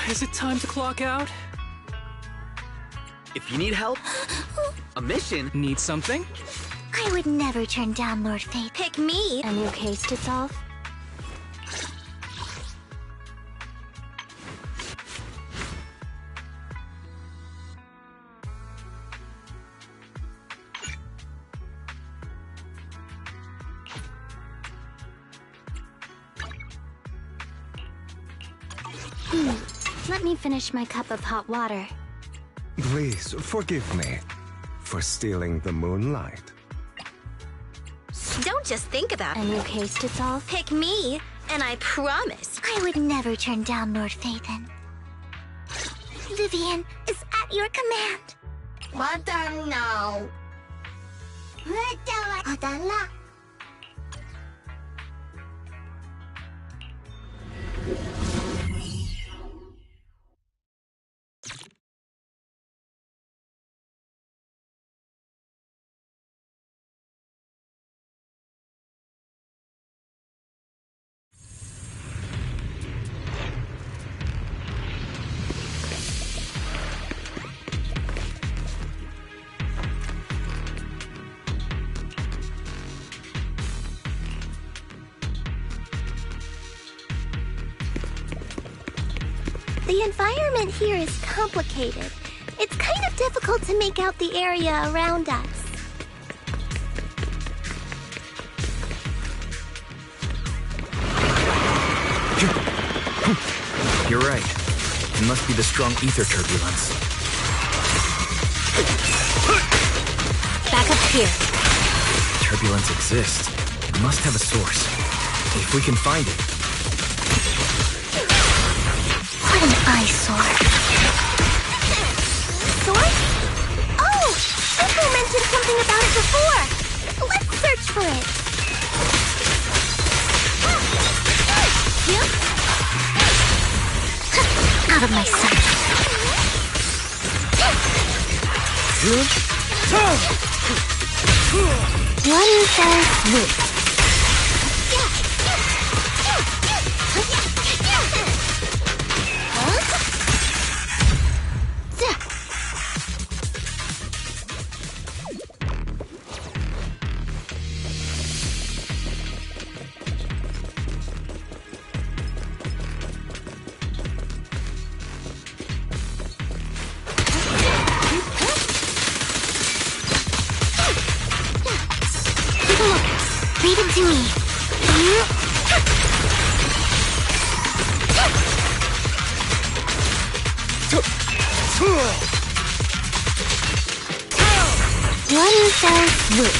Is it time to clock out? If you need help, a mission. Need something? I would never turn down Lord Fate. Pick me. A new case to solve? Let me finish my cup of hot water. Please forgive me for stealing the moonlight. Don't just think about it. A new case to solve? Pick me, and I promise I would never turn down Lord Phaethon. Vivian is at your command. What now? The environment here is complicated. It's kind of difficult to make out the area around us. You're right. It must be the strong ether turbulence. Back up here. Turbulence exists. It must have a source. If we can find it. What an eyesore. Source? Oh! Fufu mentioned something about it before. Let's search for it. Out of my sight. One fell swoop. Lead him to me. One fell swoop.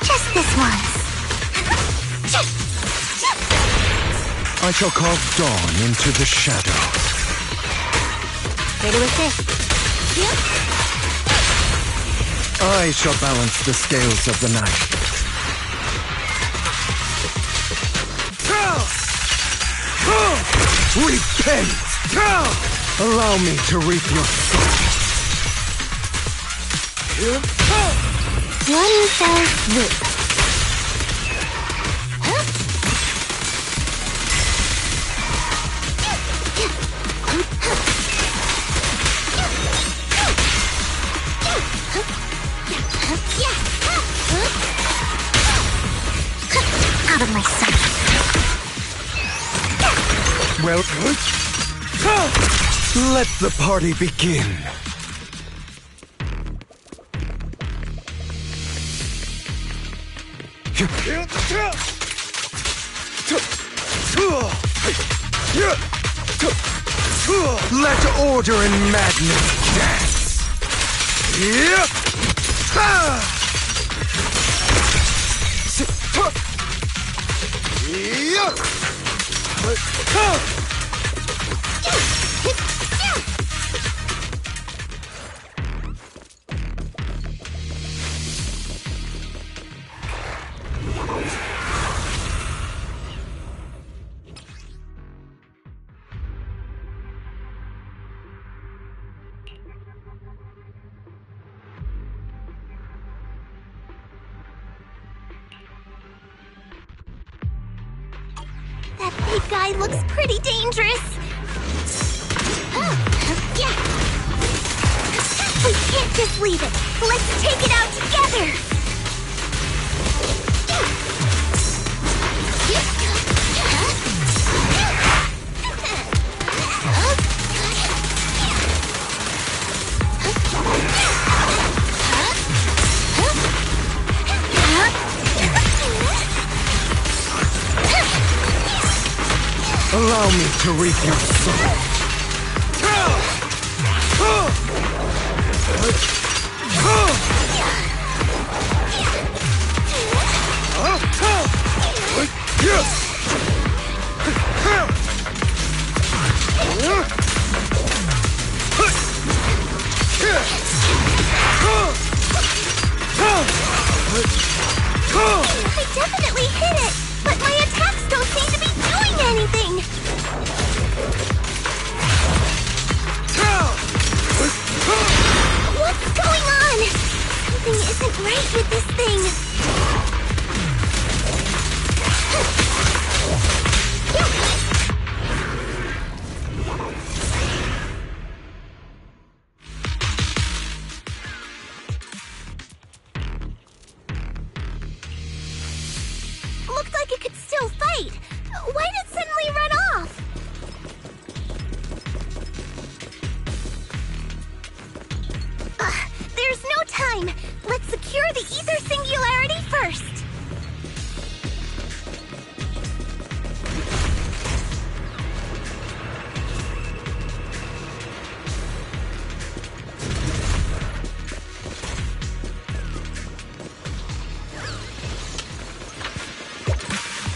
Just this once. I shall carve dawn into the shadows. Ready with this? I shall balance the scales of the night. Repent! Allow me to reap your soul. One fell swoop. Out of my sight. Well, let the party begin. Let order and madness dance. big guy looks pretty dangerous. Yeah. We can't just leave it. Let's take it out together. Allow me to reap your soul. I definitely hit it, but my attacks don't seem to be doing anything. What's going on? Something isn't right with this thing. Looked like it could still fight. Why did it suddenly run off? There's no time. Let's secure the ether singularity first.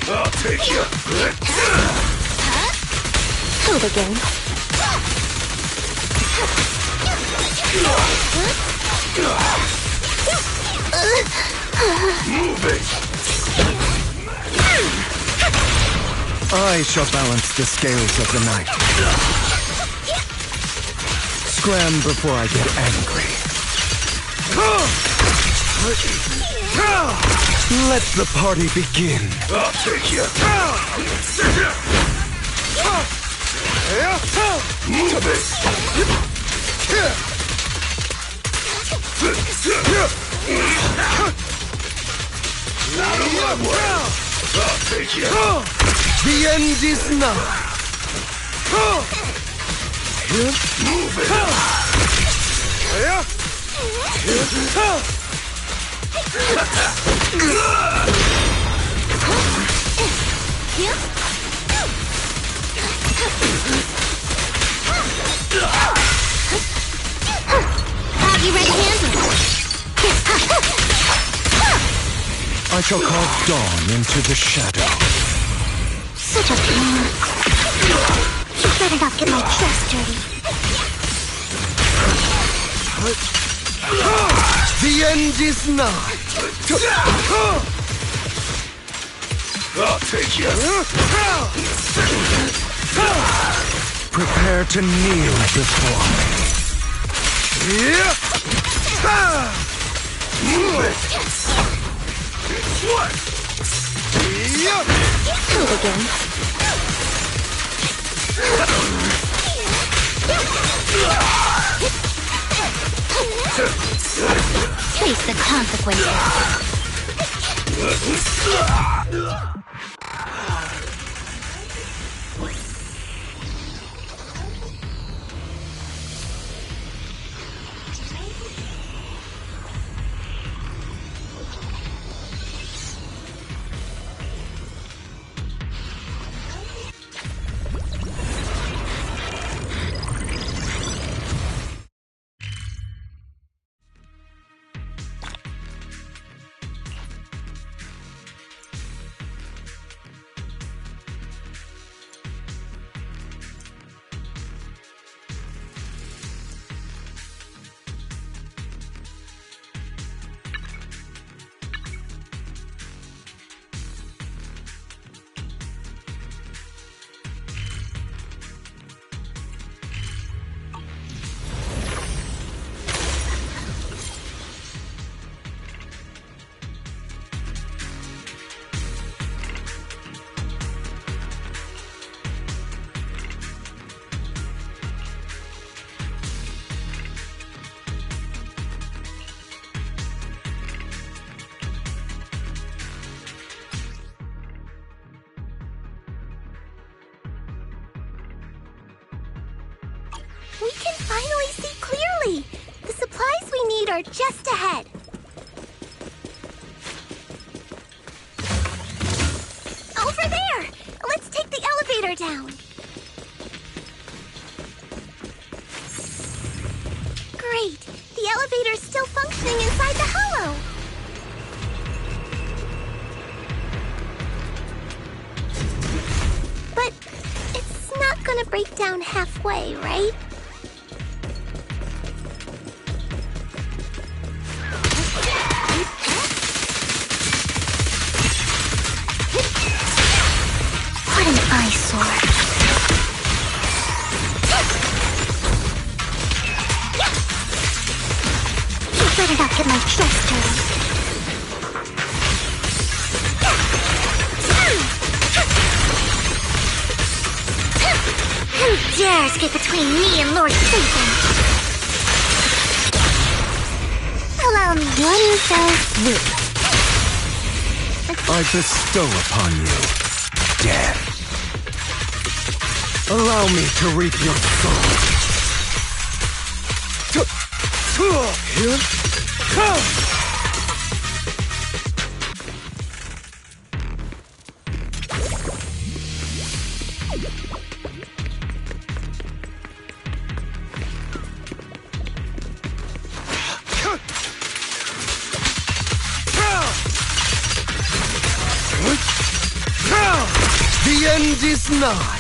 I'll take you. Hold again. Move it. I shall balance the scales of the night. Scram before I get angry. Let the party begin. I'll take you. Move it. Out of my way. I'll take you. The end is nigh. Move it. Have you red-handed? I shall call dawn into the shadow. Such a pain. You better not get my chest dirty. The end is nigh. I'll take you. Prepare to kneel before me. Move it. What? Hold again. Face the consequences. We can finally see clearly! The supplies we need are just ahead. Over there! Let's take the elevator down. Great! The elevator's still functioning inside the hollow! But it's not gonna break down halfway, right? What an eyesore. You better not get my chest dirty. Who dares get between me and Lord Satan? Allow me. One fell swoop. I bestow upon you death. Allow me to reap your soul. Here, come! The end is nigh.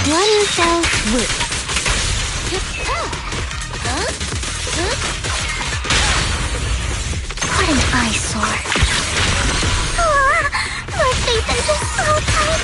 One fell swoop. What an eyesore. Lord Satan is so tight.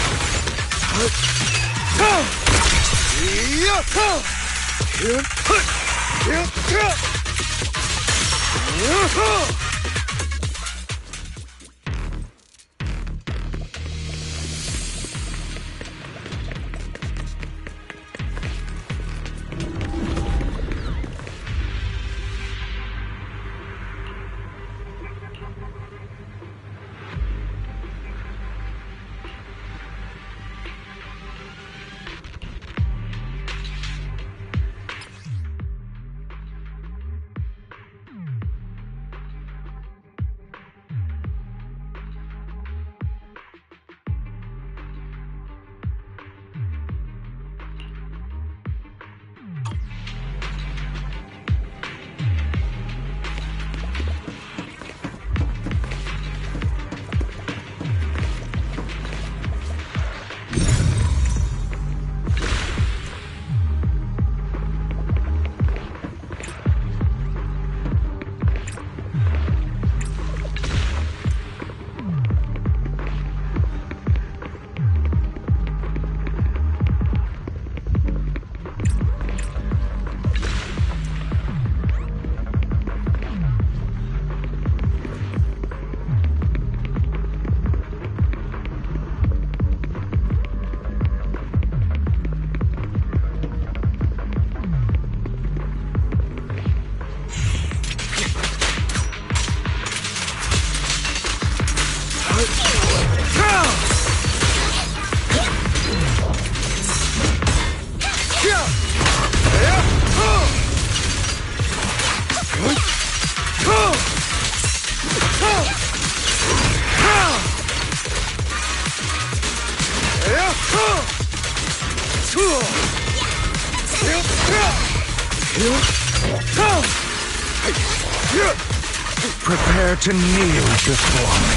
Prepare to kneel before me.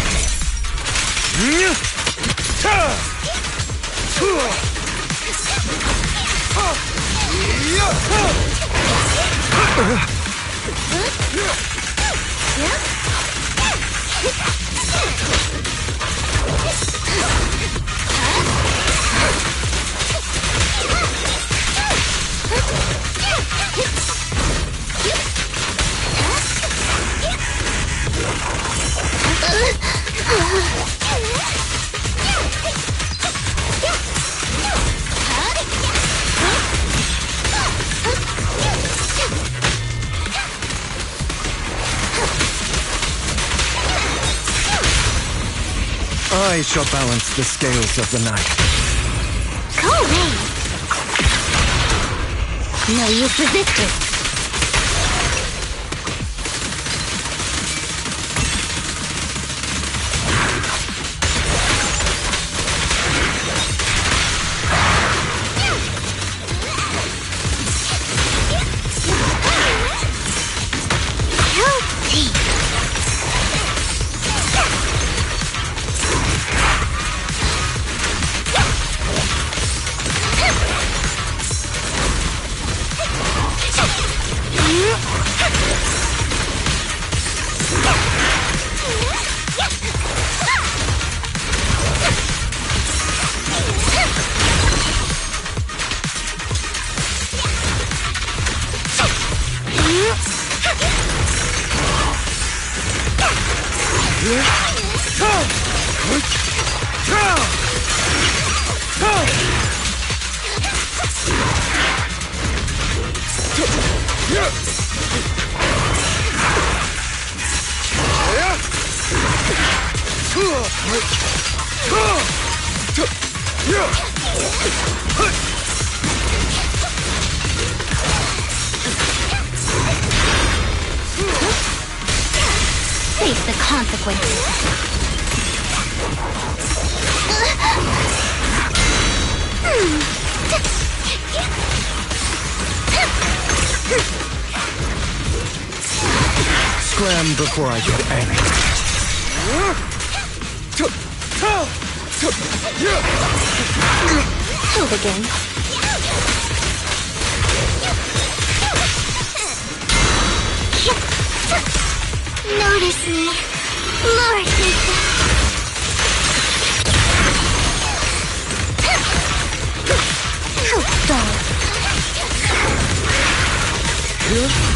I shall balance the scales of the night. Go away! No use resisting. Face the consequences. Scram before I get angry. He'll begin. Notice me, Lord Nisa. How dull.